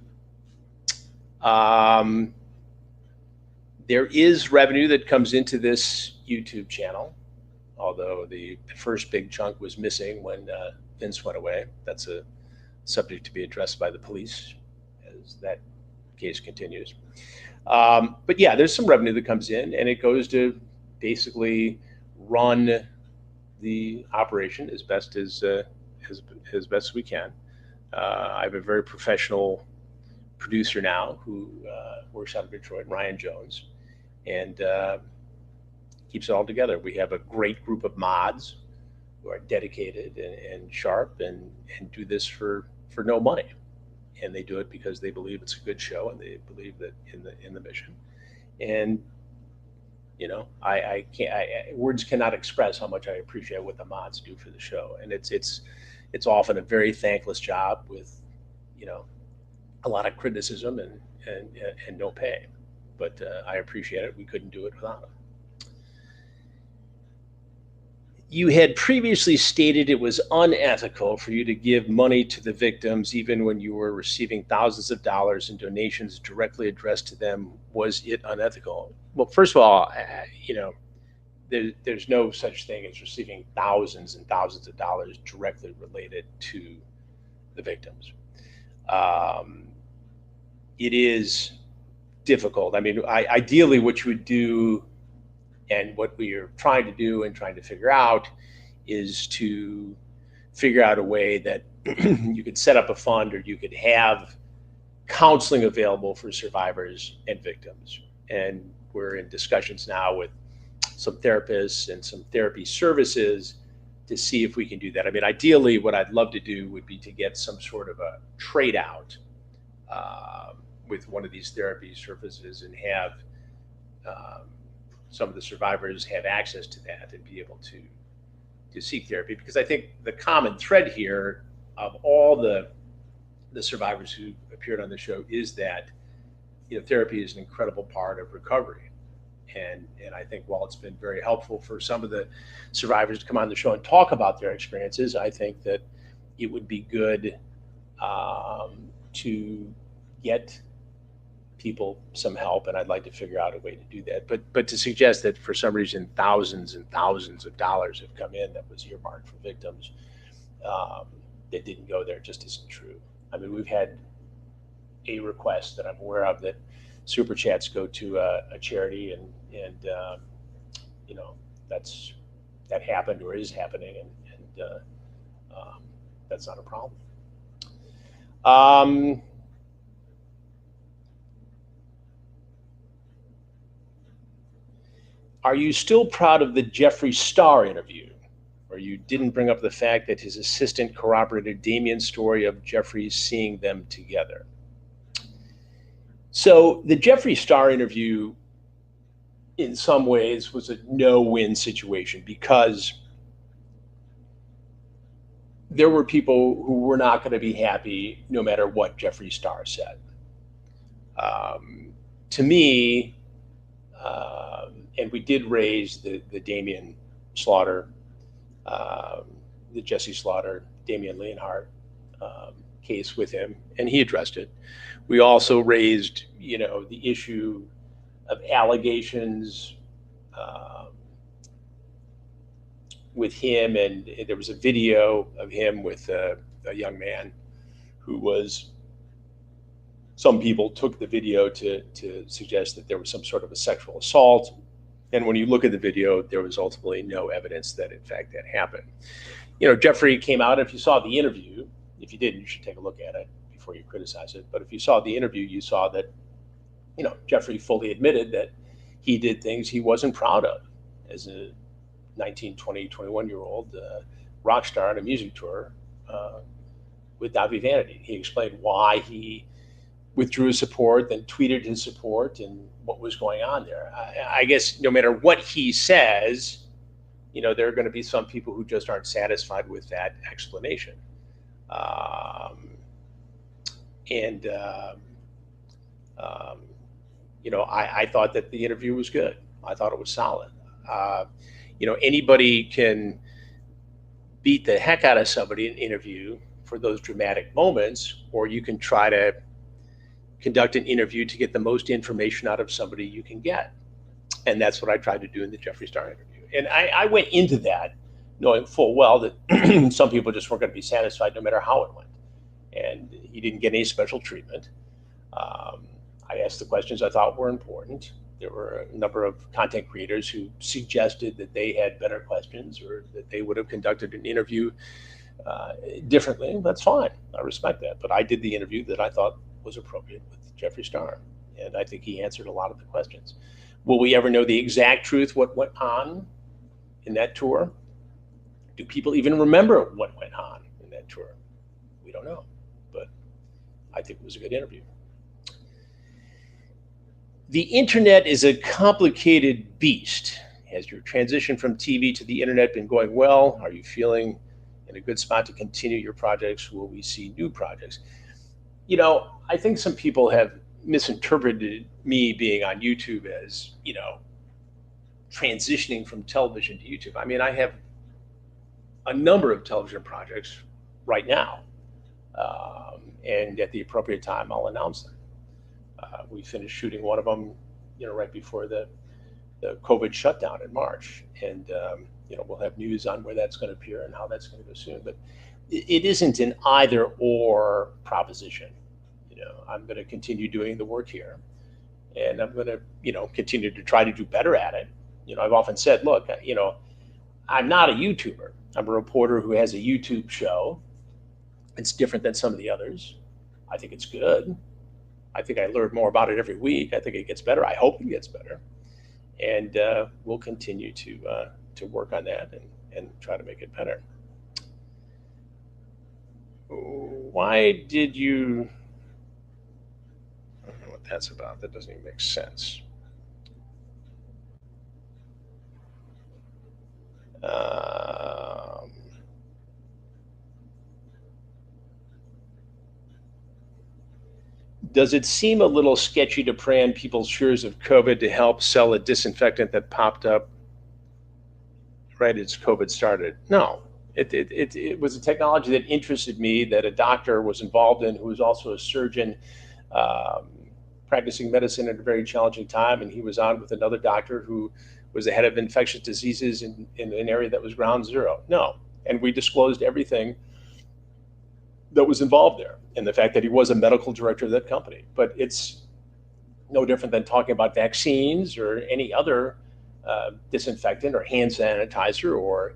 There is revenue that comes into this YouTube channel, although the first big chunk was missing when Vince went away. That's a subject to be addressed by the police as that case continues. But yeah, there's some revenue that comes in, and it goes to basically run the operation as best as we can. I have a very professional producer now who works out of Detroit, Ryan Jones, and keeps it all together. We have a great group of mods who are dedicated and sharp and do this for no money. And they do it because they believe it's a good show, and they believe that in the mission. And words cannot express how much I appreciate what the mods do for the show. And it's often a very thankless job with a lot of criticism and no pay. But I appreciate it. We couldn't do it without them. You had previously stated it was unethical for you to give money to the victims even when you were receiving thousands of dollars in donations directly addressed to them. Was it unethical? Well, first of all, there's no such thing as receiving thousands and thousands of dollars directly related to the victims. It is difficult. I mean, ideally what you would do, and what we are trying to do and trying to figure out, is to figure out a way that you could set up a fund, or you could have counseling available for survivors and victims. And we're in discussions now with some therapists and some therapy services to see if we can do that. I mean, ideally, what I'd love to do would be to get some sort of a trade out with one of these therapy services, and have some of the survivors have access to that and be able to seek therapy. Because I think the common thread here of all the survivors who appeared on the show is that therapy is an incredible part of recovery. And I think while it's been very helpful for some of the survivors to come on the show and talk about their experiences, I think that it would be good to get people some help, and I'd like to figure out a way to do that. But to suggest that for some reason thousands and thousands of dollars have come in that was earmarked for victims that didn't go there just isn't true. I mean, we've had a request that I'm aware of that super chats go to a charity, and that happened or is happening, and that's not a problem. Are you still proud of the Jeffree Star interview, where you didn't bring up the fact that his assistant corroborated Damien's story of Jeffree seeing them together? So the Jeffree Star interview, in some ways, was a no-win situation, because there were people who were not going to be happy no matter what Jeffree Star said. To me, and we did raise the Damien Slaughter, the Jesse Slaughter, Damien Leonhardt case with him, and he addressed it. We also raised, the issue of allegations with him, and there was a video of him with a young man who was. Some people took the video to suggest that there was some sort of a sexual assault. And when you look at the video, there was ultimately no evidence that, in fact, that happened. Jeffree came out. If you saw the interview, if you didn't, you should take a look at it before you criticize it. But if you saw the interview, you saw that, Jeffree fully admitted that he did things he wasn't proud of as a 19, 20, 21-year-old rock star on a music tour with Davi Vanity. He explained why he withdrew his support, then tweeted his support, and what was going on there. I guess no matter what he says, there are going to be some people who just aren't satisfied with that explanation. I thought that the interview was good. I thought it was solid. Anybody can beat the heck out of somebody in an interview for those dramatic moments, or you can try to conduct an interview to get the most information out of somebody you can get. And that's what I tried to do in the Jeffree Star interview. And I went into that knowing full well that some people just weren't going to be satisfied no matter how it went. And he didn't get any special treatment. I asked the questions I thought were important. There were a number of content creators who suggested that they had better questions or that they would have conducted an interview differently. That's fine. I respect that. But I did the interview that I thought was appropriate with Jeffree Star. And I think he answered a lot of the questions. Will we ever know the exact truth, what went on in that tour? Do people even remember what went on in that tour? We don't know. But I think it was a good interview. The internet is a complicated beast. Has your transition from TV to the internet been going well? Are you feeling in a good spot to continue your projects? Will we see new projects? I think some people have misinterpreted me being on YouTube as, transitioning from television to YouTube. I mean, I have a number of television projects right now. And at the appropriate time, I'll announce them. We finished shooting one of them, right before the COVID shutdown in March. And, we'll have news on where that's going to appear and how that's going to go soon. But it isn't an either or proposition. I'm going to continue doing the work here. And I'm going to, continue to try to do better at it. I've often said, look, I'm not a YouTuber. I'm a reporter who has a YouTube show. It's different than some of the others. I think it's good. I think I learn more about it every week. I think it gets better. I hope it gets better. And we'll continue to work on that and try to make it better. Why did you... I don't know what that's about. That doesn't even make sense. Does it seem a little sketchy to prey on people's fears of COVID to help sell a disinfectant that popped up right as COVID started? No. It was a technology that interested me, that a doctor was involved in, who was also a surgeon practicing medicine at a very challenging time. And he was on with another doctor who was the head of infectious diseases in an area that was ground zero. No. And we disclosed everything that was involved there, and the fact that he was a medical director of that company. But it's no different than talking about vaccines or any other disinfectant or hand sanitizer or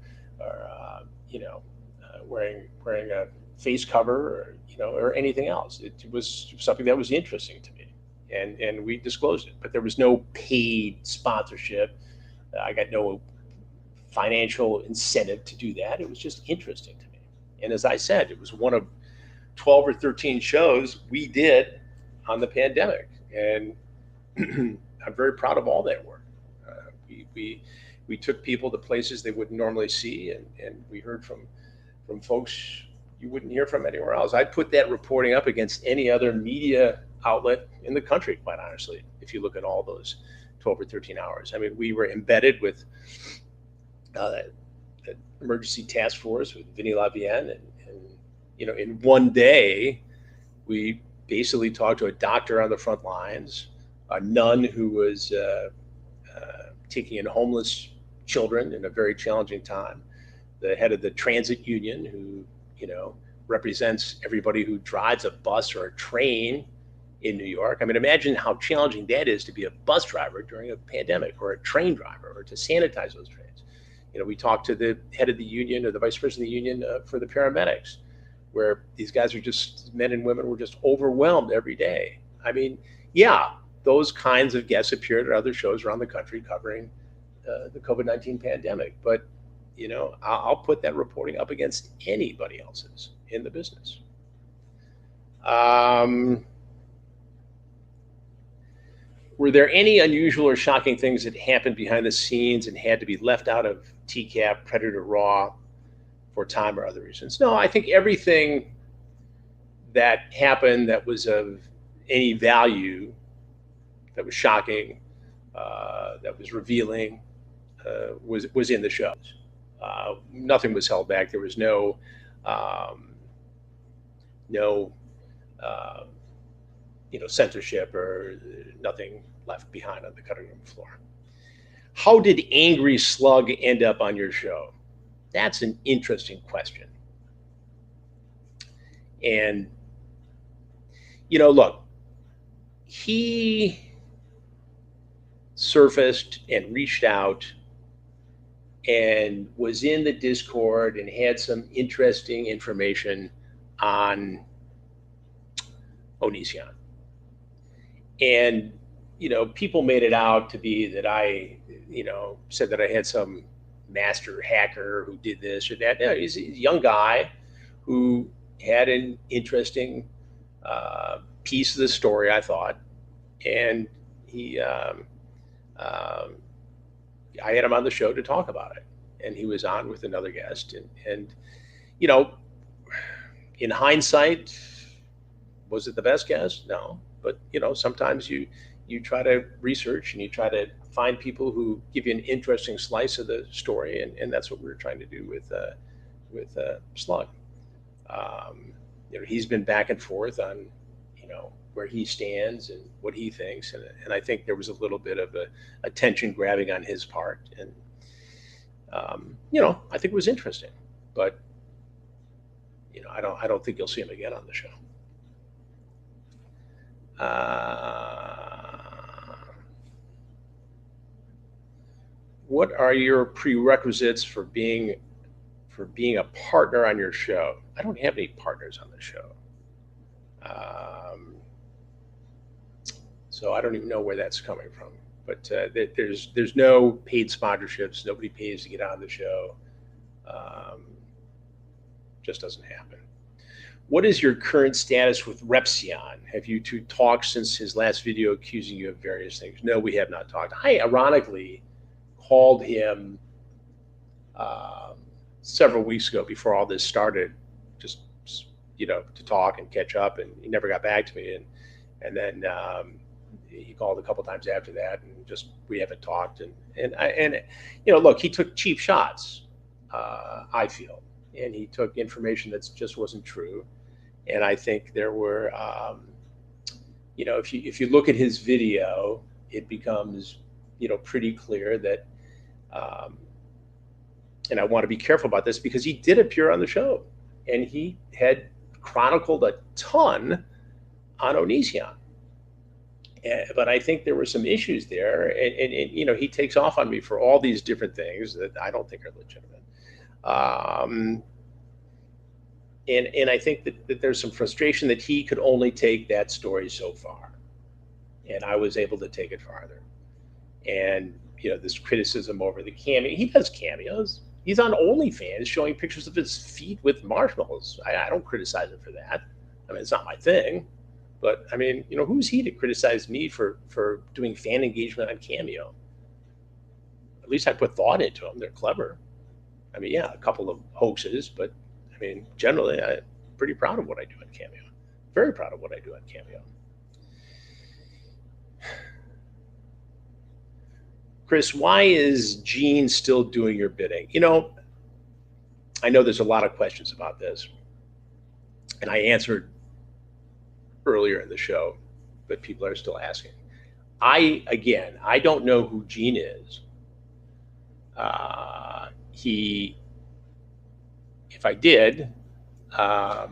wearing a face cover or anything else. It was something that was interesting to me, and we disclosed it. But there was no paid sponsorship. I got no financial incentive to do that. It was just interesting to me. And as I said, it was one of 12 or 13 shows we did on the pandemic. And I'm very proud of all that work. We took people to places they wouldn't normally see, and we heard from folks you wouldn't hear from anywhere else. I'd put that reporting up against any other media outlet in the country, quite honestly, if you look at all those 12 or 13 hours. I mean, we were embedded with the emergency task force with Vinny Lavienne, and in one day, we basically talked to a doctor on the front lines, a nun who was taking in homeless children in a very challenging time, the head of the transit union who, represents everybody who drives a bus or a train in New York. I mean, imagine how challenging that is to be a bus driver during a pandemic, or a train driver, or to sanitize those trains. We talked to the head of the union or the vice president of the union for the paramedics, where these guys are just, men and women were just overwhelmed every day. I mean, yeah, those kinds of guests appeared at other shows around the country covering the COVID-19 pandemic. But, I'll put that reporting up against anybody else's in the business. Were there any unusual or shocking things that happened behind the scenes and had to be left out of TCAP, Predator Raw for time or other reasons? No, I think everything that happened that was of any value, that was shocking, that was revealing, was in the shows. Nothing was held back. There was no censorship or nothing left behind on the cutting room floor. How did Angry Slug end up on your show? That's an interesting question. And, look, he surfaced and reached out and was in the Discord and had some interesting information on Onision. And, people made it out to be that I, said that I had some master hacker who did this or that. No, he's a young guy who had an interesting piece of the story, I thought. And I had him on the show to talk about it. And he was on with another guest. And in hindsight, was it the best guest? No. But, sometimes you try to research and you try to find people who give you an interesting slice of the story. And that's what we were trying to do with Slug. He's been back and forth on, where he stands and what he thinks. And I think there was a little bit of attention grabbing on his part. And, I think it was interesting. But, I don't think you'll see him again on the show. What are your prerequisites for being a partner on your show? I don't have any partners on the show, so I don't even know where that's coming from. But there's no paid sponsorships. Nobody pays to get on the show. Just doesn't happen. What is your current status with Repsion? Have you two talked since his last video accusing you of various things? No, we have not talked. I ironically called him several weeks ago before all this started, just to talk and catch up, and he never got back to me. And then he called a couple times after that, and just we haven't talked. And look, he took cheap shots, I feel, and he took information that just wasn't true. And I think there were, if you look at his video, it becomes, pretty clear that, and I want to be careful about this because he did appear on the show and he had chronicled a ton on Onision. But I think there were some issues there, and he takes off on me for all these different things that I don't think are legitimate. And I think that there's some frustration that he could only take that story so far, and I was able to take it farther. And this criticism over the cameo, he does cameos. He's on OnlyFans showing pictures of his feet with marshmallows. I don't criticize him for that. I mean, it's not my thing. But I mean, who's he to criticize me for doing fan engagement on Cameo? At least I put thought into them. They're clever. I mean, yeah, a couple of hoaxes, but I mean, generally, I'm pretty proud of what I do on Cameo. Very proud of what I do on Cameo. Chris, why is Gene still doing your bidding? I know there's a lot of questions about this, and I answered earlier in the show, but people are still asking. I don't know who Gene is. If I did, I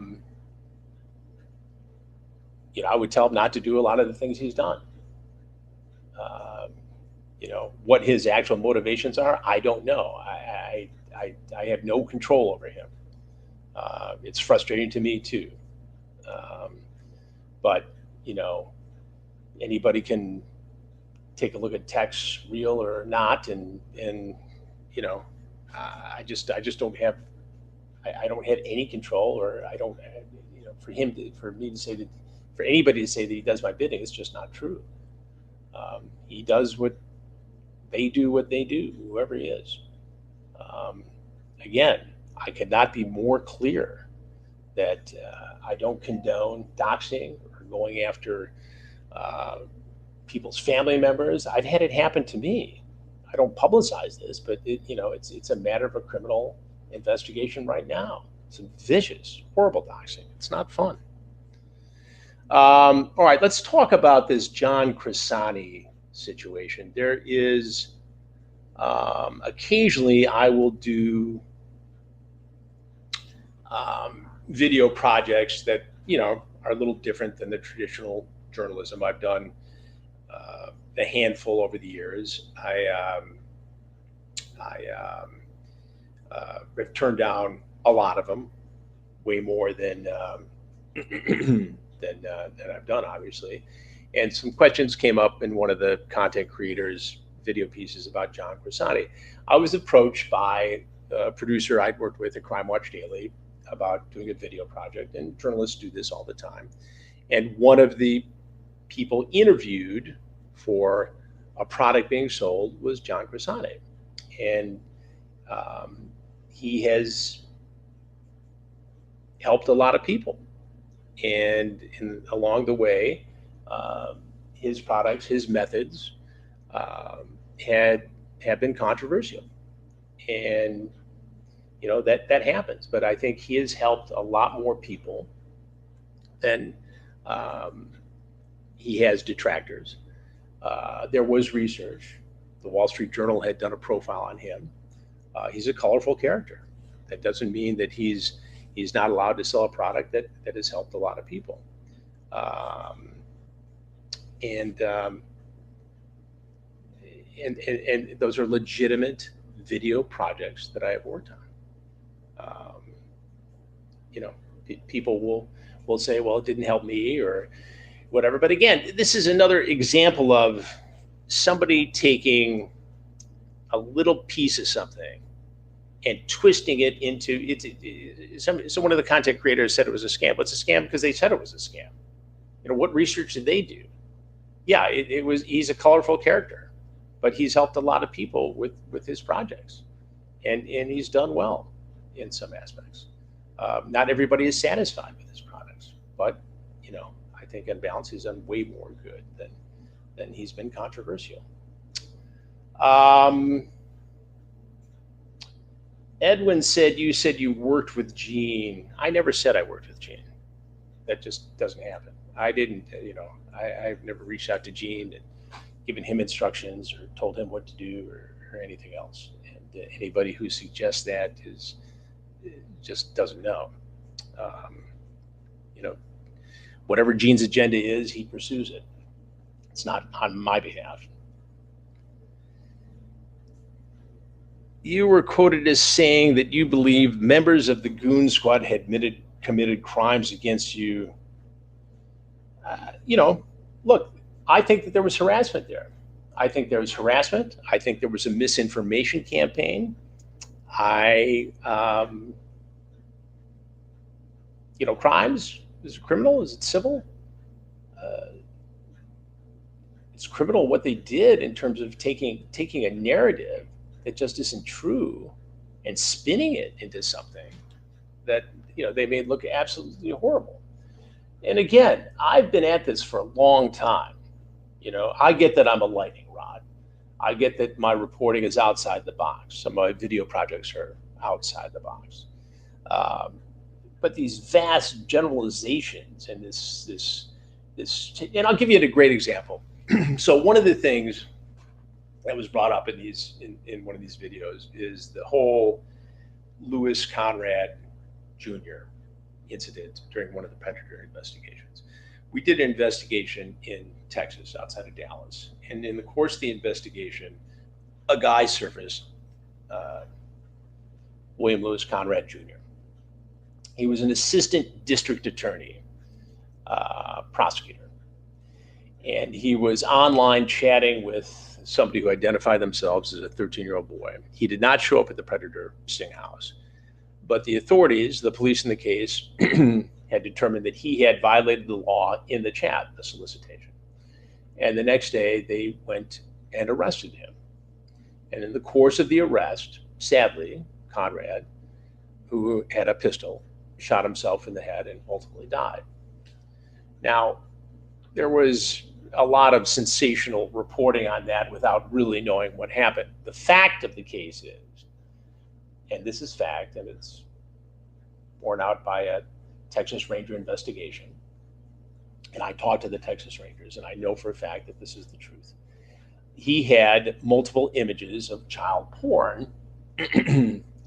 would tell him not to do a lot of the things he's done. what his actual motivations are, I don't know. I have no control over him. It's frustrating to me too. But anybody can take a look at texts, real or not, and I just don't have I don't have any control, or I don't for me to say that, for anybody to say that he does my bidding, it's just not true. He does what they do, whoever he is. Again, I could not be more clear that I don't condone doxing or going after people's family members. I've had it happen to me. I don't publicize this, but it's a matter of a criminal investigation right now. It's vicious, horrible doxing. It's not fun. All right, let's talk about this John Crisani situation. There is occasionally I will do video projects that are a little different than the traditional journalism. I've done a handful over the years. I've turned down a lot of them, way more than than I've done, obviously. And some questions came up in one of the content creators' video pieces about John Crisani. I was approached by a producer I'd worked with at Crime Watch Daily about doing a video project, and journalists do this all the time. And one of the people interviewed for a product being sold was John Crisani. And he has helped a lot of people. And along the way, his products, his methods have been controversial. And that happens. But I think he has helped a lot more people than he has detractors. There was research. The Wall Street Journal had done a profile on him. He's a colorful character. That doesn't mean that he's not allowed to sell a product that has helped a lot of people. And those are legitimate video projects that I have worked on. People will say, well, it didn't help me or whatever. But again, this is another example of somebody taking a little piece of something and twisting it into it. So one of the content creators said it was a scam. Well, it's a scam because they said it was a scam. What research did they do? Yeah, it was. He's a colorful character, but he's helped a lot of people with his projects, and he's done well in some aspects. Not everybody is satisfied with his products, but I think on balance he's done way more good than he's been controversial. Edwin said you worked with Gene. I never said I worked with Gene. That just doesn't happen. I didn't. I've never reached out to Gene and given him instructions or told him what to do or anything else. And anybody who suggests that just doesn't know. Whatever Gene's agenda is, he pursues it. It's not on my behalf. You were quoted as saying that you believe members of the Goon Squad had committed crimes against you. Look, I think that there was harassment there. I think there was harassment. I think there was a misinformation campaign. Crimes, is it criminal? Is it civil? It's criminal what they did in terms of taking a narrative that just isn't true and spinning it into something that they made look absolutely horrible. And again, I've been at this for a long time. I get that I'm a lightning rod. I get that my reporting is outside the box. Some of my video projects are outside the box. But these vast generalizations and this, and I'll give you a great example. So one of the things that was brought up in one of these videos is the whole Louis Conrad Jr. incident during one of the Predator investigations, we did an investigation in Texas outside of Dallas. And in the course of the investigation, a guy surfaced, William Lewis Conrad Jr. He was an assistant district attorney, prosecutor. And he was online chatting with somebody who identified themselves as a 13-year-old boy. He did not show up at the Predator Sting House. But the authorities, the police in the case, had determined that he had violated the law in the chat, the solicitation. And the next day, they went and arrested him. And in the course of the arrest, sadly, Conrad, who had a pistol, shot himself in the head and ultimately died. Now, there was a lot of sensational reporting on that without really knowing what happened. The fact of the case is, and this is fact, and it's borne out by a Texas Ranger investigation, and I talked to the Texas Rangers, and I know for a fact that this is the truth. He had multiple images of child porn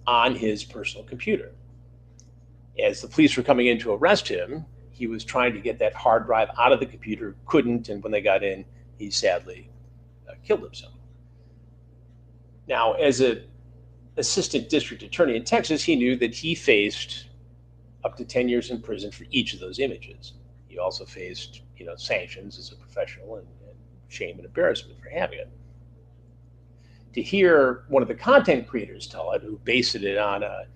on his personal computer. As the police were coming in to arrest him, he was trying to get that hard drive out of the computer, couldn't, and when they got in, he sadly killed himself. Now, as an assistant district attorney in Texas, he knew that he faced up to 10 years in prison for each of those images. He also faced, sanctions as a professional and shame and embarrassment for having it. To hear one of the content creators tell it, who based it on an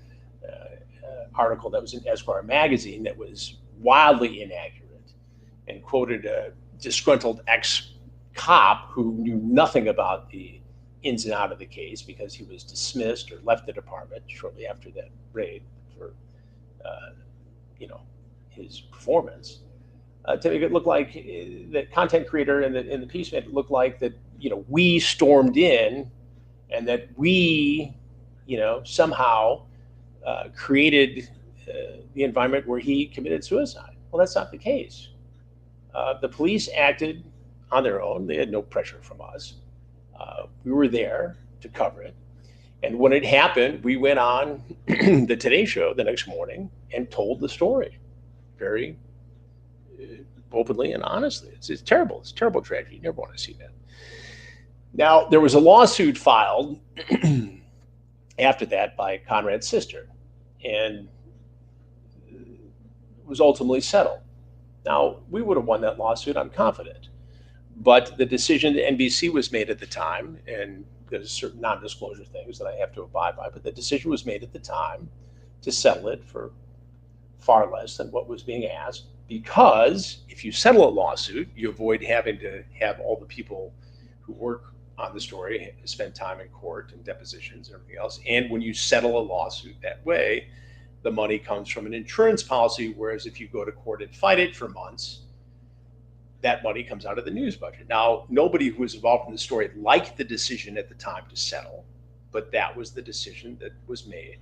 article that was in Esquire magazine that was wildly inaccurate and quoted a disgruntled ex-cop who knew nothing about the ins and outs of the case because he was dismissed or left the department shortly after that raid for his performance, to make it look like the content creator in the piece made it look like that we stormed in and that we somehow created the environment where he committed suicide. Well, that's not the case. The police acted on their own. They had no pressure from us. We were there to cover it. And when it happened, we went on the Today Show the next morning and told the story very openly and honestly. It's terrible. It's a terrible tragedy. You never want to see that. Now, there was a lawsuit filed after that by Conrad's sister, and it was ultimately settled. Now, we would have won that lawsuit, I'm confident. But the decision that NBC was made at the time, and there's certain non-disclosure things that I have to abide by, but the decision was made at the time to settle it for far less than what was being asked, because if you settle a lawsuit, you avoid having to have all the people who work on the story spend time in court and depositions and everything else. And when you settle a lawsuit that way, the money comes from an insurance policy, whereas if you go to court and fight it for months, that money comes out of the news budget. Now, nobody who was involved in the story liked the decision at the time to settle, but that was the decision that was made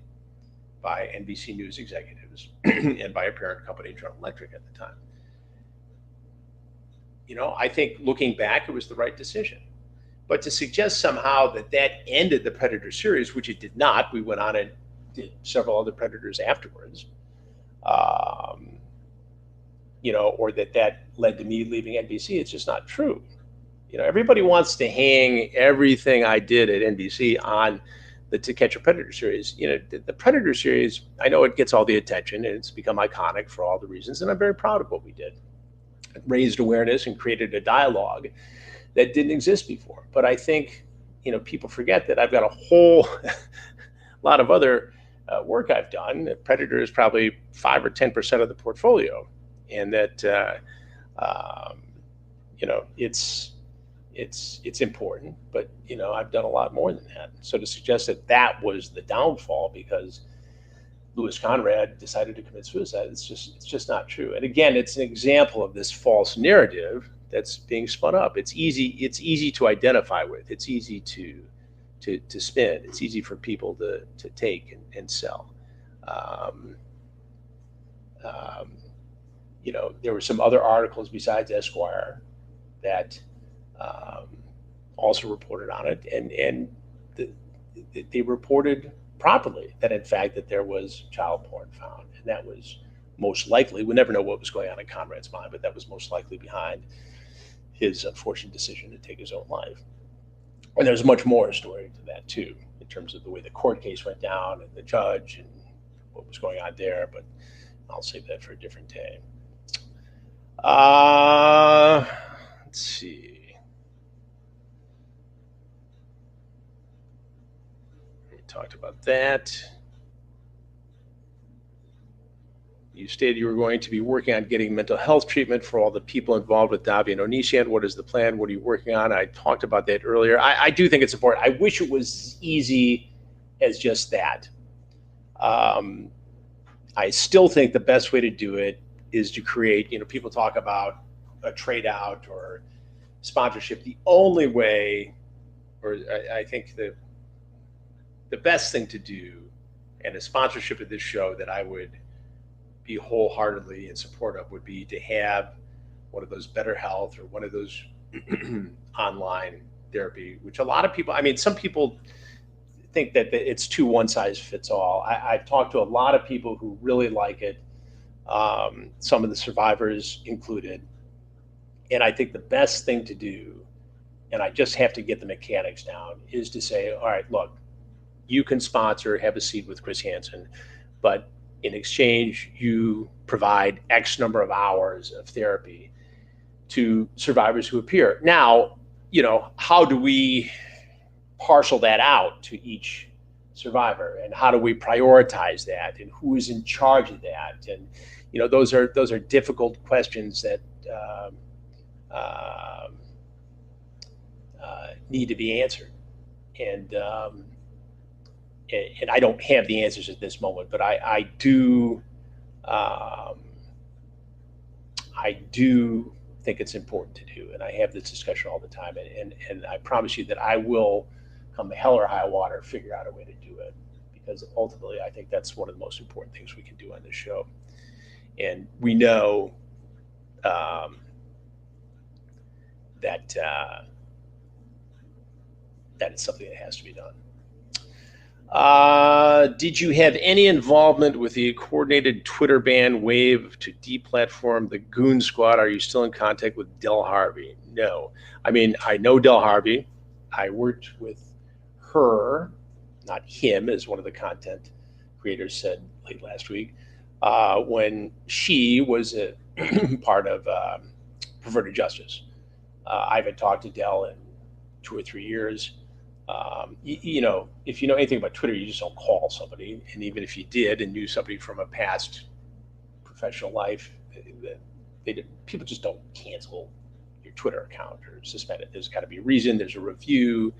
by NBC News executives and by a parent company, General Electric, at the time. I think looking back, it was the right decision. But to suggest somehow that ended the Predator series, which it did not, we went on and did several other Predators afterwards, or that led to me leaving NBC, it's just not true. Everybody wants to hang everything I did at NBC on the To Catch a Predator series. The Predator series, I know it gets all the attention and it's become iconic for all the reasons, and I'm very proud of what we did. It raised awareness and created a dialogue that didn't exist before. But I think, people forget that I've got a whole lot of other work I've done. Predator is probably 5 or 10% of the portfolio, and that it's important, but I've done a lot more than that. So to suggest that was the downfall because Lewis Conrad decided to commit suicide, it's just not true. And again, it's an example of this false narrative that's being spun up. It's easy to identify with. It's easy to spin. It's easy for people to take and sell. There were some other articles besides Esquire that also reported on it, and they reported properly that in fact that there was child porn found, and that was most likely, we never know what was going on in Conrad's mind, but that was most likely behind his unfortunate decision to take his own life. And there's much more story to that too, in terms of the way the court case went down and the judge and what was going on there, but I'll save that for a different day. Let's see. We talked about that. You stated you were going to be working on getting mental health treatment for all the people involved with Davi and Onision. What is the plan? What are you working on? I talked about that earlier. I do think it's important. I wish it was as easy as just that. I still think the best way to do it is to create, people talk about a trade out or sponsorship. The only way, or I think the best thing to do, and a sponsorship of this show that I would be wholeheartedly in support of, would be to have one of those Better Health or one of those online therapy, which a lot of people, some people think that it's too one size fits all. I've talked to a lot of people who really like it, some of the survivors included. And I think the best thing to do, and I just have to get the mechanics down, is to say, all right, look, you can sponsor, have a seat with Chris Hansen, but in exchange, you provide X number of hours of therapy to survivors who appear. Now, how do we parcel that out to each survivor, and how do we prioritize that, and who is in charge of that? And those are difficult questions that need to be answered. And I don't have the answers at this moment, but I do think it's important to do, and I have this discussion all the time, and I promise you that I will, come hell or high water, figure out a way to do it, because ultimately I think that's one of the most important things we can do on this show. And we know that it's something that has to be done. Did you have any involvement with the coordinated Twitter ban wave to deplatform the Goon Squad? Are you still in contact with Dell Harvey? No. I know Dell Harvey. I worked with her, not him, as one of the content creators said late last week, when she was a part of Perverted Justice. I haven't talked to Dell in 2 or 3 years. If you know anything about Twitter, you just don't call somebody. And even if you did and knew somebody from a past professional life, people just don't cancel your Twitter account or suspend it. There's got to be a reason. There's a review.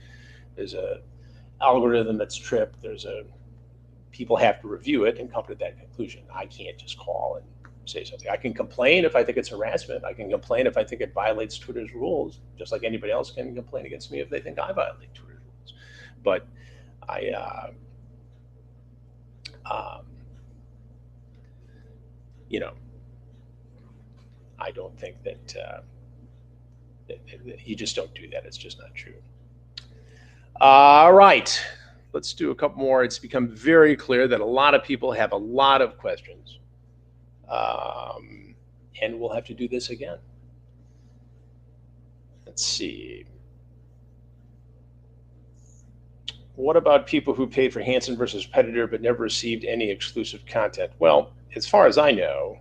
There's a algorithm that's tripped. People have to review it and come to that conclusion. I can't just call and say something. I can complain if I think it's harassment. I can complain if I think it violates Twitter's rules, just like anybody else can complain against me if they think I violate Twitter's rules. But I don't think that you just don't do that. It's just not true. All right, let's do a couple more. It's become very clear that a lot of people have a lot of questions, and we'll have to do this again. Let's see. What about people who paid for Hansen versus Predator but never received any exclusive content? Well, as far as I know,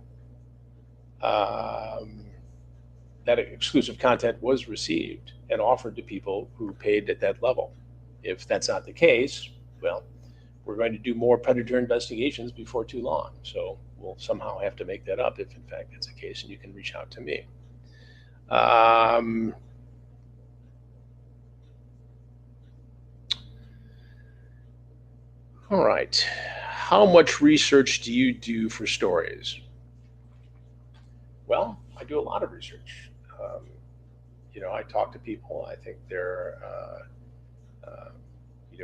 that exclusive content was received and offered to people who paid at that level. If that's not the case, well, we're going to do more Predator investigations before too long. So we'll somehow have to make that up if in fact that's the case, and you can reach out to me. All right. How much research do you do for stories? Well, I do a lot of research. I talk to people. I think they're,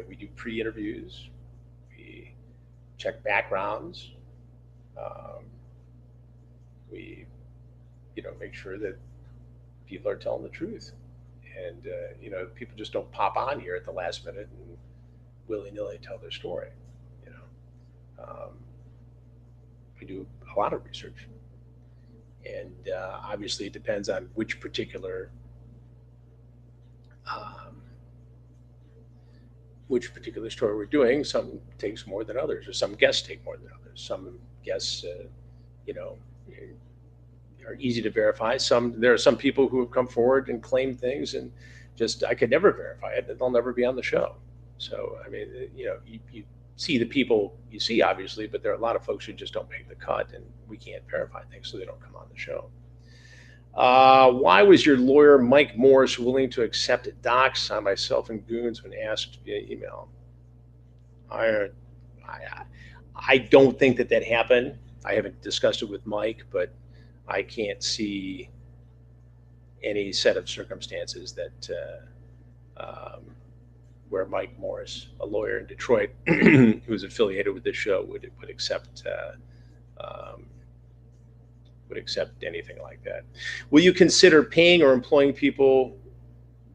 we do pre-interviews. We check backgrounds. We, make sure that people are telling the truth. And, people just don't pop on here at the last minute and willy-nilly tell their story. We do a lot of research. And obviously it depends on which particular um, story we're doing. Some takes more than others, or some guests take more than others. Some guests, you know, are easy to verify. There are some people who have come forward and claimed things, and just I could never verify it, and they'll never be on the show. So I mean, you see the people you see, obviously, but there are a lot of folks who just don't make the cut, and we can't verify things, so they don't come on the show. Why was your lawyer, Mike Morris, willing to accept docs on myself and Goons when asked via email? I don't think that happened. I haven't discussed it with Mike, but I can't see any set of circumstances that where Mike Morris, a lawyer in Detroit who is affiliated with this show, would accept anything like that. Will you consider paying or employing people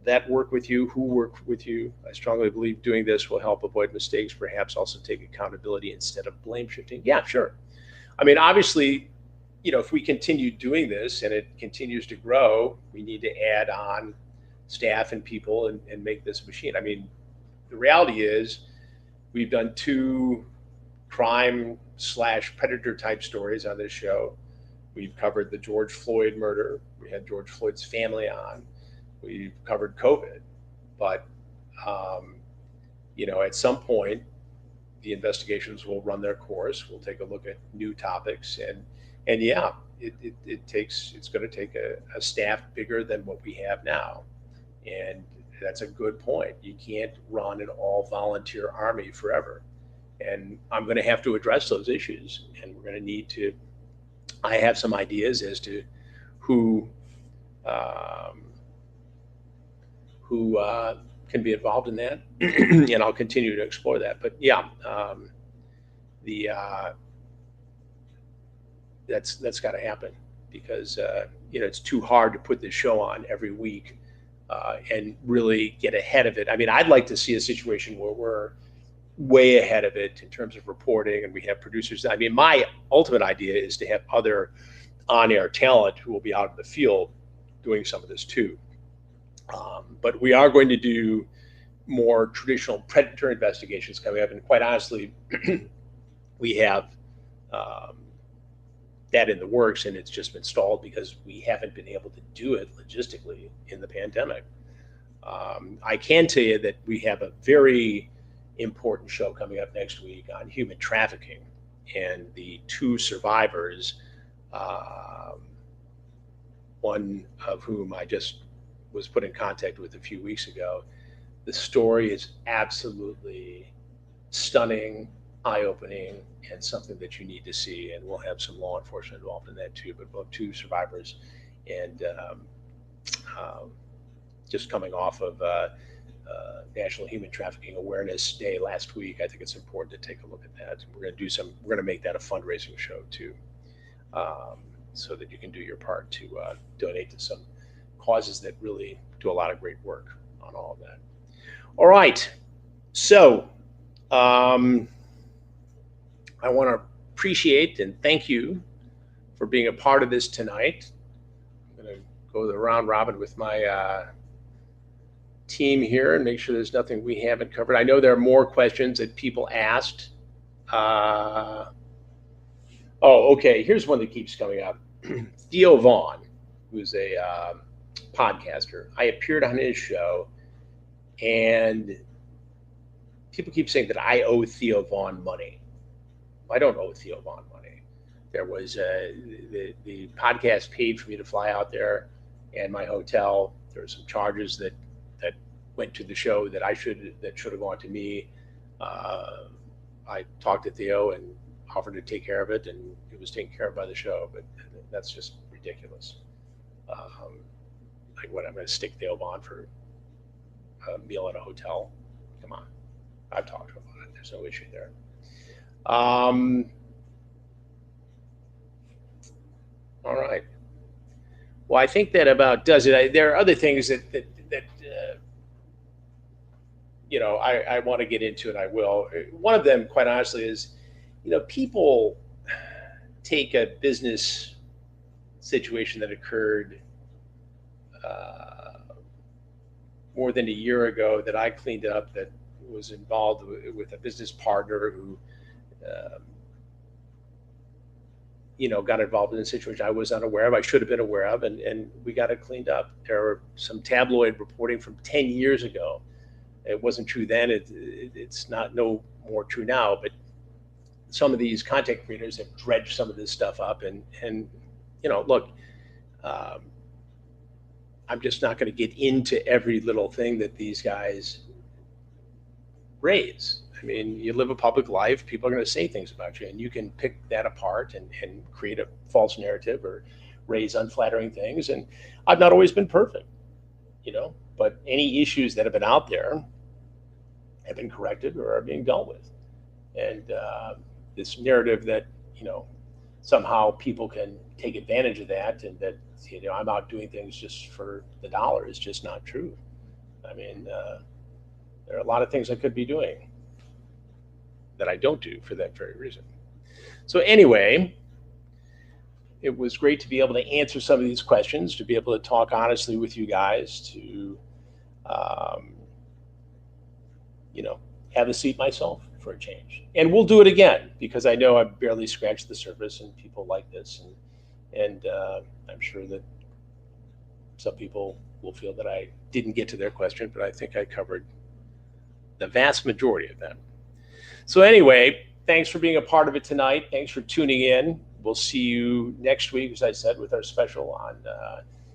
that work with you, who work with you? I strongly believe doing this will help avoid mistakes, perhaps also take accountability instead of blame shifting. Yeah, sure. I mean, obviously, if we continue doing this and it continues to grow, we need to add on staff and people and make this machine. I mean, the reality is we've done 2 crime/predator type stories on this show. We've covered the George Floyd murder. We had George Floyd's family on. We've covered COVID. But, at some point, the investigations will run their course. We'll take a look at new topics. And yeah, it's going to take a staff bigger than what we have now. And that's a good point. You can't run an all-volunteer army forever. And I'm going to have to address those issues. And we're going to need to, I have some ideas as to who can be involved in that, and I'll continue to explore that. But yeah, that's got to happen because it's too hard to put this show on every week and really get ahead of it. I mean, I'd like to see a situation where we're way ahead of it in terms of reporting, and we have producers. I mean, my ultimate idea is to have other on-air talent who will be out in the field doing some of this too. But we are going to do more traditional predator investigations coming up, and quite honestly, we have that in the works, and it's just been stalled because we haven't been able to do it logistically in the pandemic. I can tell you that we have a very important show coming up next week on human trafficking, and the 2 survivors, one of whom I just was put in contact with a few weeks ago. The story is absolutely stunning, eye-opening, and something that you need to see. And we'll have some law enforcement involved in that too. But both 2 survivors, and just coming off of National Human Trafficking Awareness Day last week, I think it's important to take a look at that. We're going to make that a fundraising show too, so that you can do your part to donate to some causes that really do a lot of great work on all of that. All right, so I want to appreciate and thank you for being a part of this tonight. I'm going to go the round robin with my team here and make sure there's nothing we haven't covered. I know there are more questions that people asked. Okay, here's one that keeps coming up. Theo Vaughn, who's a podcaster. I appeared on his show, and people keep saying that I owe Theo Vaughn money. I don't owe Theo Vaughn money. There was the podcast paid for me to fly out there and my hotel. There were some charges that went to the show that should have gone to me. I talked to Theo and offered to take care of it, and it was taken care of by the show. But that's just ridiculous. Like, what, I'm going to stick Theo Vaughn for a meal at a hotel? Come on. I've talked to him about it. There's no issue there. All right. Well, I think that about does it. There are other things that I want to get into, and I will. One of them, quite honestly, is people take a business situation that occurred more than a year ago that I cleaned up, that was involved with a business partner who, got involved in a situation I was unaware of, I should have been aware of, and we got it cleaned up. There were some tabloid reporting from 10 years ago. It wasn't true then. It's not no more true now, but some of these content creators have dredged some of this stuff up, and look, I'm just not going to get into every little thing that these guys raise. I mean, you live a public life, people are going to say things about you, and you can pick that apart and create a false narrative or raise unflattering things. And I've not always been perfect, but any issues that have been out there have been corrected or are being dealt with. And this narrative that, somehow people can take advantage of that, and that, I'm out doing things just for the dollar, is just not true. I mean, there are a lot of things I could be doing that I don't do for that very reason. So anyway, it was great to be able to answer some of these questions, to be able to talk honestly with you guys, to, have a seat myself for a change. And we'll do it again, because I know I've barely scratched the surface, and people like this. And I'm sure that some people will feel that I didn't get to their question, but I think I covered the vast majority of them. So anyway, thanks for being a part of it tonight. Thanks for tuning in. We'll see you next week, as I said, with our special on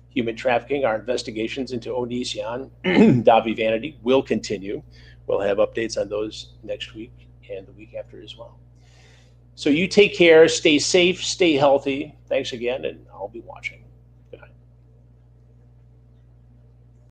human trafficking. Our investigations into Onision, Davi Vanity, will continue. We'll have updates on those next week and the week after as well. So you take care, stay safe, stay healthy. Thanks again, and I'll be watching.